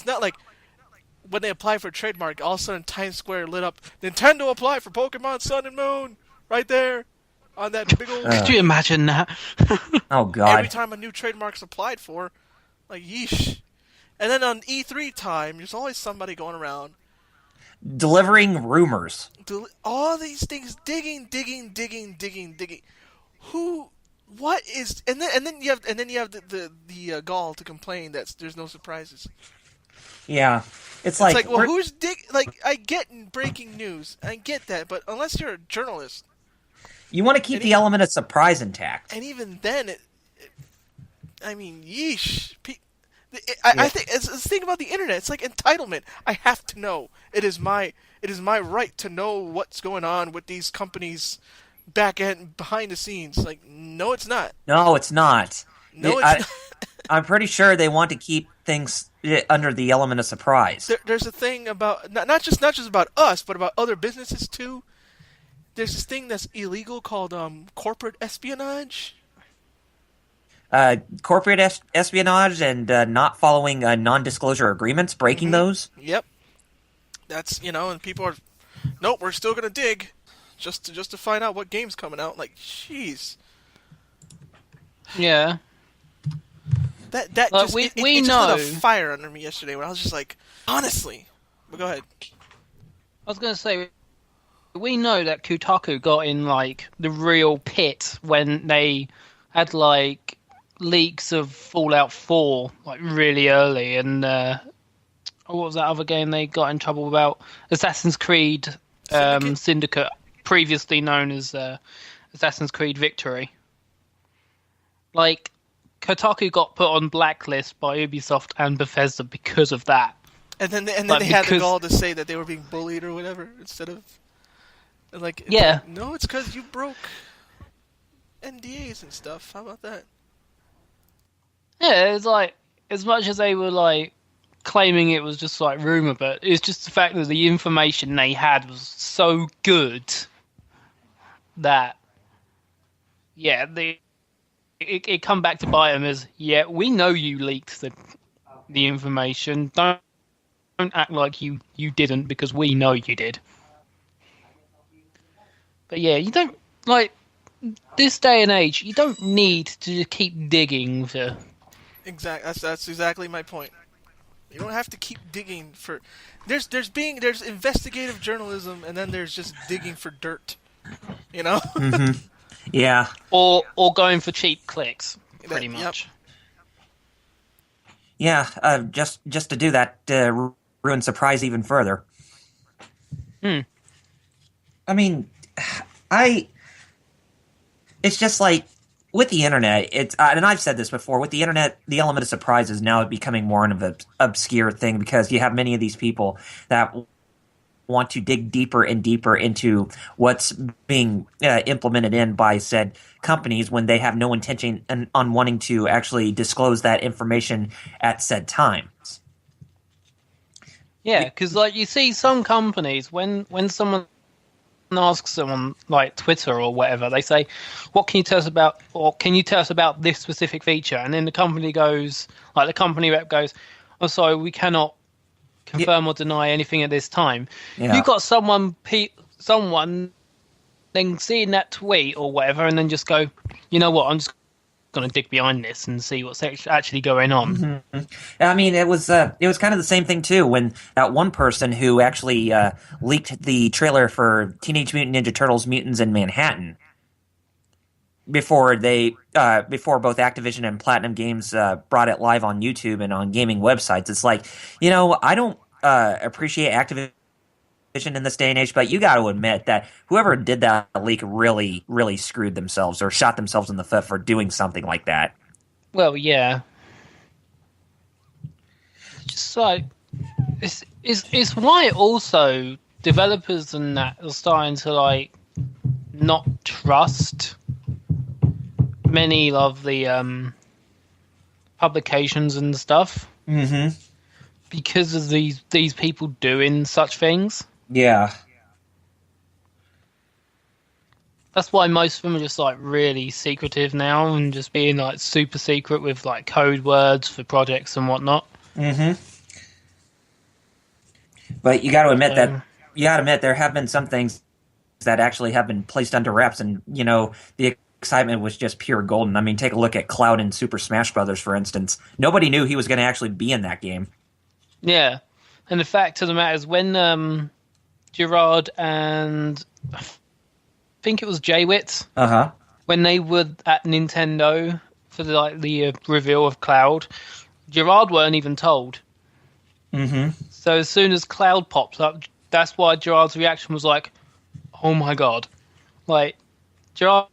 [SPEAKER 2] when they apply for a trademark, all of a sudden Times Square lit up. Nintendo applied for Pokemon Sun and Moon right there on that big old.
[SPEAKER 3] Could you imagine that?
[SPEAKER 1] Oh God!
[SPEAKER 2] Every time a new trademark's applied for, yeesh. And then on E3 time, there's always somebody going around
[SPEAKER 1] delivering rumors.
[SPEAKER 2] All these things, digging. Who? What is? And then you have the gall to complain that there's no surprises.
[SPEAKER 1] Yeah, it's
[SPEAKER 2] like well, who's I get breaking news, I get that, but unless you're a journalist,
[SPEAKER 1] you want to keep the element of surprise intact.
[SPEAKER 2] And even then, I mean, yeesh. I think it's the thing about the internet. It's like entitlement. I have to know. It is my right to know what's going on with these companies back end behind the scenes. No, it's not.
[SPEAKER 1] No, it's not.
[SPEAKER 2] No, it's not.
[SPEAKER 1] I'm pretty sure they want to keep things under the element of surprise.
[SPEAKER 2] There's a thing about not just about us, but about other businesses too. There's this thing that's illegal called corporate espionage.
[SPEAKER 1] Corporate espionage and not following non-disclosure agreements, breaking those.
[SPEAKER 2] Yep. That's and people are, nope, we're still gonna dig, just to find out what game's coming out. Jeez.
[SPEAKER 3] Yeah.
[SPEAKER 2] That just
[SPEAKER 3] we
[SPEAKER 2] just
[SPEAKER 3] know.
[SPEAKER 2] lit a fire under me yesterday when I was just like, honestly. But go ahead.
[SPEAKER 3] I was gonna say, we know that Kotaku got in the real pit when they had leaks of Fallout 4 really early, and what was that other game they got in trouble about? Assassin's Creed Syndicate, previously known as Assassin's Creed Victory. Kotaku got put on blacklist by Ubisoft and Bethesda because of that.
[SPEAKER 2] And then they had the gall to say that they were being bullied or whatever instead of no, it's because you broke NDAs and stuff. How about that?
[SPEAKER 3] Yeah, it's like as much as they were like claiming it was just like rumor, but it's just the fact that the information they had was so good that it come back to bite them as we know you leaked the information. Don't act like you didn't because we know you did. But yeah, you don't like this day and age. You don't need to keep digging for.
[SPEAKER 2] That's exactly my point. You don't have to keep digging for. There's investigative journalism, and then there's just digging for dirt. You know.
[SPEAKER 1] Mm-hmm. Yeah.
[SPEAKER 3] Or going for cheap clicks, pretty much.
[SPEAKER 1] Yep. Yeah. Just to do that ruin surprise even further. I mean, it's just like with the internet, it's and I've said this before, with the internet, the element of surprise is now becoming more of an obscure thing because you have many of these people that want to dig deeper and deeper into what's being implemented in by said companies when they have no intention on wanting to actually disclose that information at said times.
[SPEAKER 3] Yeah, because like you see some companies when someone asks someone like Twitter or whatever, they say, "What can you tell us about?" or "Can you tell us about this specific feature?" And then the company goes, like the company rep goes, "Oh, sorry, we cannot confirm or deny anything at this time." Yeah. You've got someone then seeing that tweet or whatever, and then just go, "You know what? I'm just going to dig behind this and see what's actually going on."
[SPEAKER 1] Mm-hmm. I mean, it was kind of the same thing too when that one person who actually leaked the trailer for Teenage Mutant Ninja Turtles: Mutants in Manhattan before both Activision and Platinum Games brought it live on YouTube and on gaming websites. It's like, I don't appreciate Activision in this day and age, but you got to admit that whoever did that leak really, really screwed themselves or shot themselves in the foot for doing something like that.
[SPEAKER 3] Well, yeah. Just like it's why also developers and that are starting to like not trust many of the publications and stuff.
[SPEAKER 1] Mm-hmm.
[SPEAKER 3] Because of these people doing such things.
[SPEAKER 1] Yeah.
[SPEAKER 3] That's why most of them are just like really secretive now and just being like super secret with like code words for projects and whatnot.
[SPEAKER 1] Mm-hmm. But you got to admit there have been some things that actually have been placed under wraps, and the excitement was just pure golden. I mean, take a look at Cloud in Super Smash Brothers, for instance. Nobody knew he was going to actually be in that game.
[SPEAKER 3] Yeah, and the fact of the matter is when Gerard and I think it was Jaywitz, when they were at Nintendo for the reveal of Cloud, Gerard weren't even told.
[SPEAKER 1] Mm-hmm.
[SPEAKER 3] So as soon as Cloud pops up, that's why Gerard's reaction was like, "Oh my god!" Like Gerard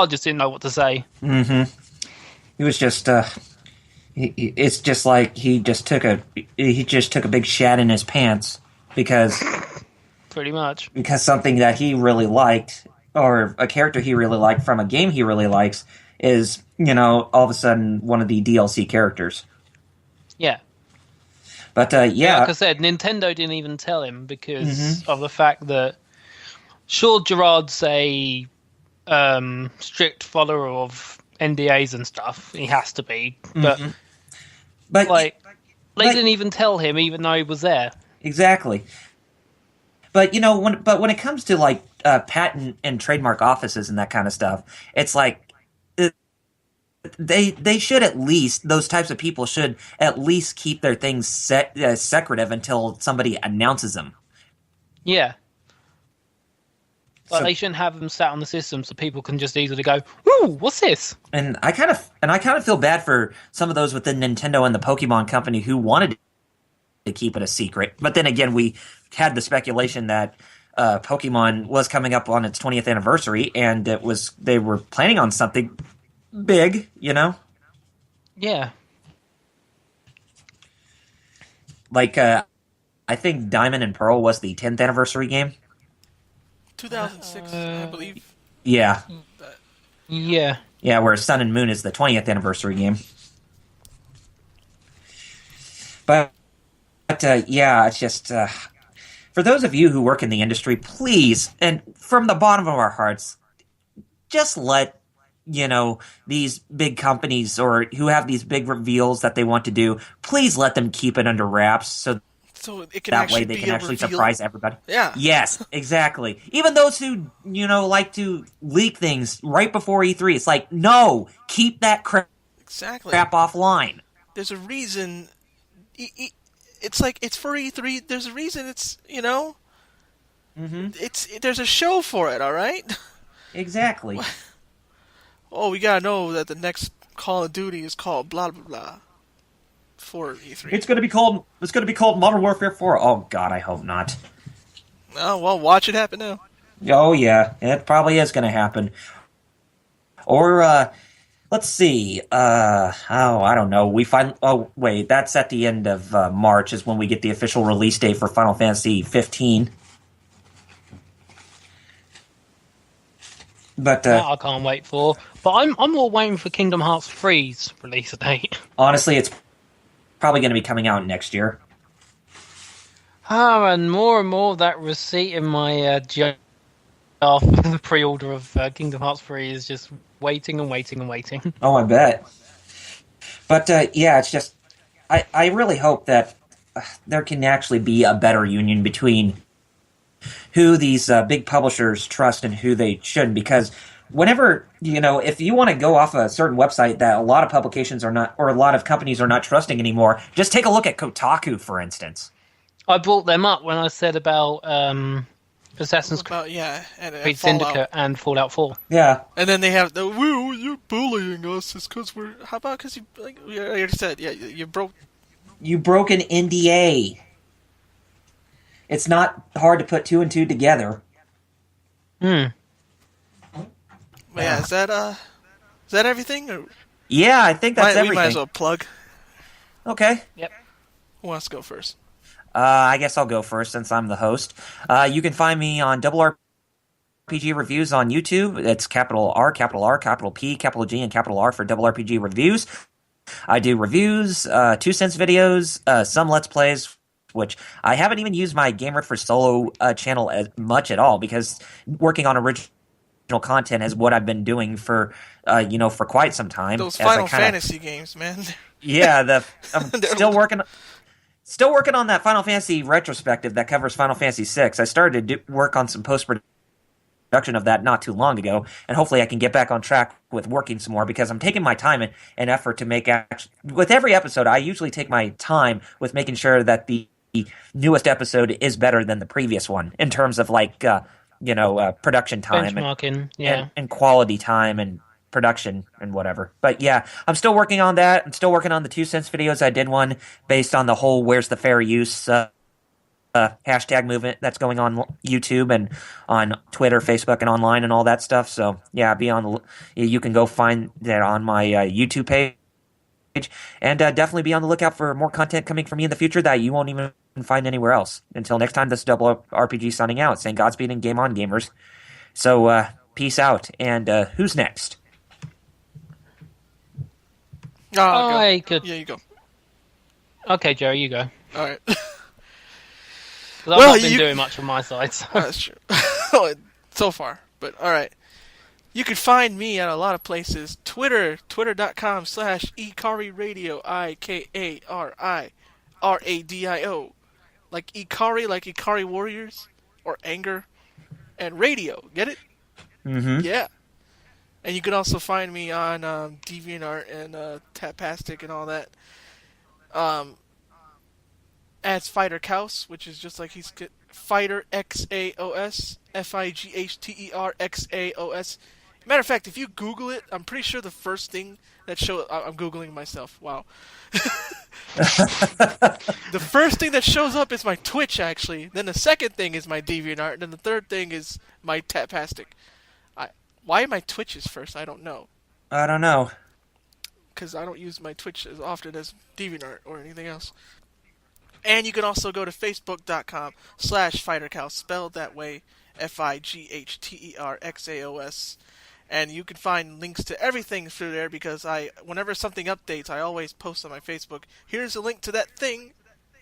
[SPEAKER 3] just didn't know what to say.
[SPEAKER 1] Mm-hmm. He was just. It's just like he just took a big shat in his pants because
[SPEAKER 3] pretty much
[SPEAKER 1] because something that he really liked or a character he really liked from a game he really likes is all of a sudden one of the DLC characters.
[SPEAKER 3] Yeah.
[SPEAKER 1] But
[SPEAKER 3] like I said, Nintendo didn't even tell him because of the fact that sure Gerard's a strict follower of NDAs and stuff. He has to be, but they didn't even tell him, even though he was there.
[SPEAKER 1] Exactly. But when it comes to like patent and trademark offices and that kind of stuff, it's like they should at least, those types of people should at least keep their things secretive until somebody announces them.
[SPEAKER 3] Yeah. Like they shouldn't have them sat on the system so people can just easily go, "Ooh, what's this?"
[SPEAKER 1] And I kind of feel bad for some of those within Nintendo and the Pokemon Company who wanted to keep it a secret. But then again, we had the speculation that Pokemon was coming up on its 20th anniversary, and they were planning on something big,
[SPEAKER 3] Yeah.
[SPEAKER 1] Like, I think Diamond and Pearl was the 10th anniversary game.
[SPEAKER 2] 2006, I believe.
[SPEAKER 1] Yeah.
[SPEAKER 3] Yeah.
[SPEAKER 1] Yeah, where Sun and Moon is the 20th anniversary game. But yeah, it's just for those of you who work in the industry, please, and from the bottom of our hearts, just let these big companies or who have these big reveals that they want to do, please let them keep it under wraps
[SPEAKER 2] So it can
[SPEAKER 1] that
[SPEAKER 2] actually
[SPEAKER 1] way they
[SPEAKER 2] be
[SPEAKER 1] can
[SPEAKER 2] a
[SPEAKER 1] actually
[SPEAKER 2] reveal.
[SPEAKER 1] surprise everybody.
[SPEAKER 2] Yeah.
[SPEAKER 1] Yes, exactly. Even those who like to leak things right before E3, it's like, no, keep that crap
[SPEAKER 2] Exactly.
[SPEAKER 1] offline.
[SPEAKER 2] There's a reason. It's like it's for E3. There's a reason. It's there's a show for it. All right.
[SPEAKER 1] Exactly.
[SPEAKER 2] Oh, we gotta know that the next Call of Duty is called blah blah blah for E3.
[SPEAKER 1] It's gonna be called Modern Warfare 4. Oh God, I hope not.
[SPEAKER 2] Oh well, watch it happen now.
[SPEAKER 1] Oh yeah, it probably is gonna happen. Or let's see. I don't know. Oh wait, that's at the end of March is when we get the official release date for Final Fantasy 15. But
[SPEAKER 3] That I can't wait for. But I'm more waiting for Kingdom Hearts 3's release date.
[SPEAKER 1] honestly, it's probably going to be coming out next year.
[SPEAKER 3] And more of that receipt in my GR for the pre-order of Kingdom Hearts 3 is just waiting and waiting and waiting.
[SPEAKER 1] Oh, I bet. But yeah, it's just I really hope that there can actually be a better union between who these big publishers trust and who they shouldn't, because whenever, if you want to go off a certain website that a lot of publications are not, or a lot of companies are not trusting anymore, just take a look at Kotaku, for instance.
[SPEAKER 3] I brought them up when I said about Assassin's
[SPEAKER 2] About and
[SPEAKER 3] Creed
[SPEAKER 2] Fallout.
[SPEAKER 3] Syndicate and Fallout 4.
[SPEAKER 1] Yeah.
[SPEAKER 2] And then they have the woo, you're bullying us. It's because we're. How about because you like we already said, yeah, you broke.
[SPEAKER 1] You broke an NDA. It's not hard to put two and two together.
[SPEAKER 2] But yeah, is that everything? Or
[SPEAKER 1] Yeah, I think that's everything.
[SPEAKER 2] We might as well plug.
[SPEAKER 1] Okay.
[SPEAKER 3] Yep.
[SPEAKER 2] Who wants to go first?
[SPEAKER 1] I guess I'll go first since I'm the host. You can find me on Double RPG Reviews on YouTube. It's capital R, capital P, capital G, and capital R for Double RPG Reviews. I do reviews, 2 cents videos, some Let's Plays, which I haven't even used my GameRiffers solo channel as much at all, because working on original content is what I've been doing for for quite some time.
[SPEAKER 2] Those Final Fantasy games, man.
[SPEAKER 1] Yeah, I'm still working on that Final Fantasy retrospective that covers Final Fantasy VI. I started to work on some post-production of that not too long ago, and hopefully I can get back on track with working some more, because I'm taking my time and effort to make with every episode. I usually take my time with making sure that the newest episode is better than the previous one in terms of production time
[SPEAKER 3] benchmarking,
[SPEAKER 1] and quality time and production and whatever. But yeah, I'm still working on that. I'm still working on the 2 cents videos. I did one based on the whole "Where's the fair use" hashtag movement that's going on YouTube and on Twitter, Facebook, and online and all that stuff. So yeah, you can go find that on my YouTube page, and definitely be on the lookout for more content coming from me in the future that you won't even find anywhere else. Until next time, this is Double RPG signing out, saying Godspeed and game on, gamers. So peace out, and who's next?
[SPEAKER 3] I could.
[SPEAKER 2] Yeah, you go.
[SPEAKER 3] Okay, Jerry, you go.
[SPEAKER 2] All right.
[SPEAKER 3] Because I've not been doing much on my side. So.
[SPEAKER 2] That's true. So far, but all right. You can find me at a lot of places. Twitter.com/IkariRadio, IKARIRADIO. Like Ikari, like Ikari Warriors, or Anger, and Radio. Get it?
[SPEAKER 1] Mm-hmm.
[SPEAKER 2] Yeah. And you can also find me on DeviantArt and Tapastic and all that. As FighterXaos, which is just like he's FighterXaos, FighterXaos. Matter of fact, if you Google it, I'm pretty sure the first thing that I'm Googling myself. Wow. The first thing that shows up is my Twitch, actually. Then the second thing is my DeviantArt. And then the third thing is my Tapastic. Why my Twitch is first, I don't know.
[SPEAKER 1] I don't know.
[SPEAKER 2] because I don't use my Twitch as often as DeviantArt or anything else. And you can also go to facebook.com/FighterXaos, spelled that way, FighterXaos. And you can find links to everything through there because whenever something updates, I always post on my Facebook, here's a link to that thing,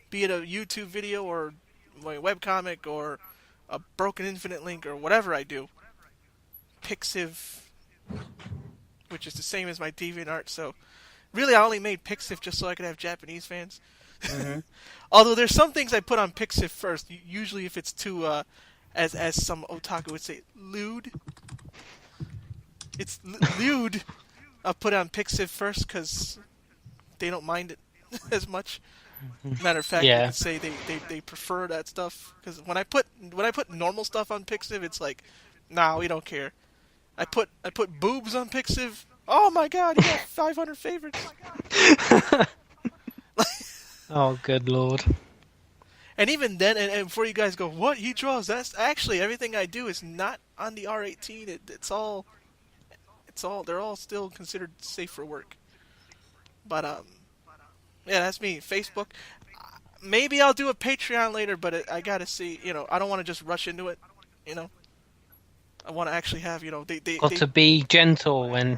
[SPEAKER 2] be it a YouTube video or my webcomic or a Broken Infinite link or whatever I do. Pixiv, which is the same as my DeviantArt, so really I only made Pixiv just so I could have Japanese fans. Mm-hmm. Although there's some things I put on Pixiv first, usually if it's too, as some otaku would say, lewd. It's lewd. I'll put it on Pixiv first because they don't mind it as much. Matter of fact, you can say they prefer that stuff. Because when I put normal stuff on Pixiv, it's like, nah, we don't care. I put boobs on Pixiv. Oh my god, you got 500 favorites.
[SPEAKER 3] Oh, good lord.
[SPEAKER 2] And even then, and before you guys go, what he draws? That's actually everything I do is not on the R18. It's all. They're all still considered safe for work. But yeah, that's me. Facebook. Maybe I'll do a Patreon later, but I gotta see. I don't want to just rush into it. I want to actually have. They got
[SPEAKER 3] to be gentle and.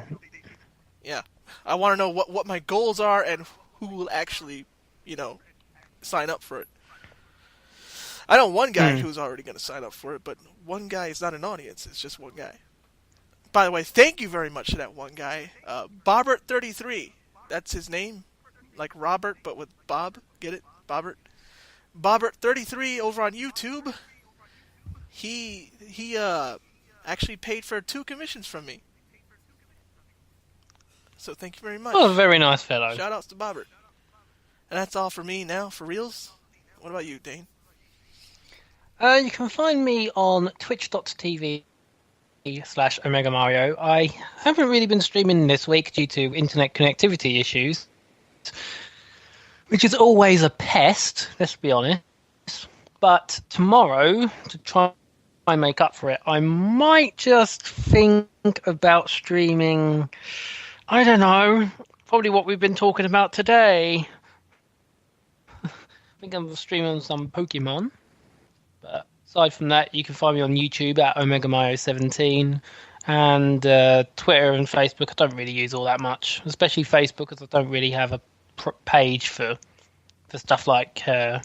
[SPEAKER 2] Yeah, I want to know what my goals are and who will actually, sign up for it. I know one guy who's already going to sign up for it, but one guy is not an audience. It's just one guy. By the way, thank you very much to that one guy. Bobbert33. That's his name. Like Robert, but with Bob. Get it? Bobbert. Bobbert33 over on YouTube. He actually paid for 2 commissions from me. So thank you very much.
[SPEAKER 3] Oh, very nice fellow.
[SPEAKER 2] Shout outs to Bobbert. And that's all for me now, for reals. What about you, Dane?
[SPEAKER 3] You can find me on twitch.tv/Omega Mario. I haven't really been streaming this week due to internet connectivity issues, which is always a pest, let's be honest. But tomorrow, to try and make up for it, I might just think about streaming, I don't know, probably what we've been talking about today. I think I'm streaming some Pokemon. But aside from that, you can find me on YouTube at Omega Mario 17 and Twitter and Facebook. I don't really use all that much, especially Facebook, because I don't really have a page for stuff like the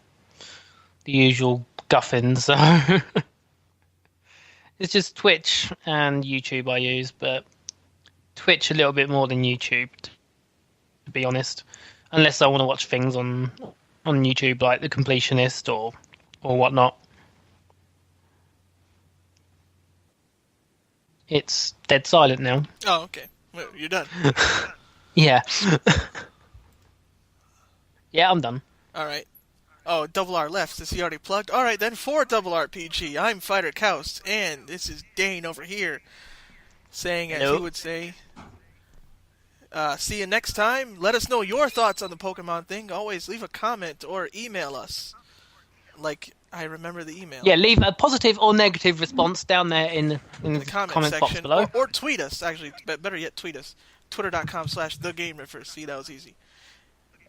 [SPEAKER 3] usual guffins. So it's just Twitch and YouTube I use, but Twitch a little bit more than YouTube, to be honest. Unless I want to watch things on YouTube like The Completionist or whatnot. It's dead silent now.
[SPEAKER 2] Oh, okay. Well, you're done.
[SPEAKER 3] Yeah. Yeah, I'm done.
[SPEAKER 2] All right. Oh, Double R left. Is he already plugged? All right, then for Double RPG, I'm FighterXaos, and this is Dane over here saying, as he would say, see you next time. Let us know your thoughts on the Pokemon thing. Always leave a comment or email us. Like, I remember the email.
[SPEAKER 3] Yeah, leave a positive or negative response down there in the comment
[SPEAKER 2] section,
[SPEAKER 3] box below.
[SPEAKER 2] Or tweet us, actually. Better yet, tweet us. Twitter.com/TheGameRiffers. See, that was easy.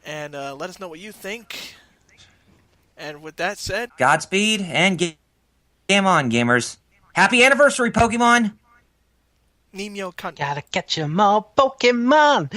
[SPEAKER 2] And let us know what you think. And with that said...
[SPEAKER 1] Godspeed and game on, gamers. Happy anniversary, Pokemon!
[SPEAKER 2] Nimyo Kant.
[SPEAKER 3] Gotta catch 'em all, Pokemon!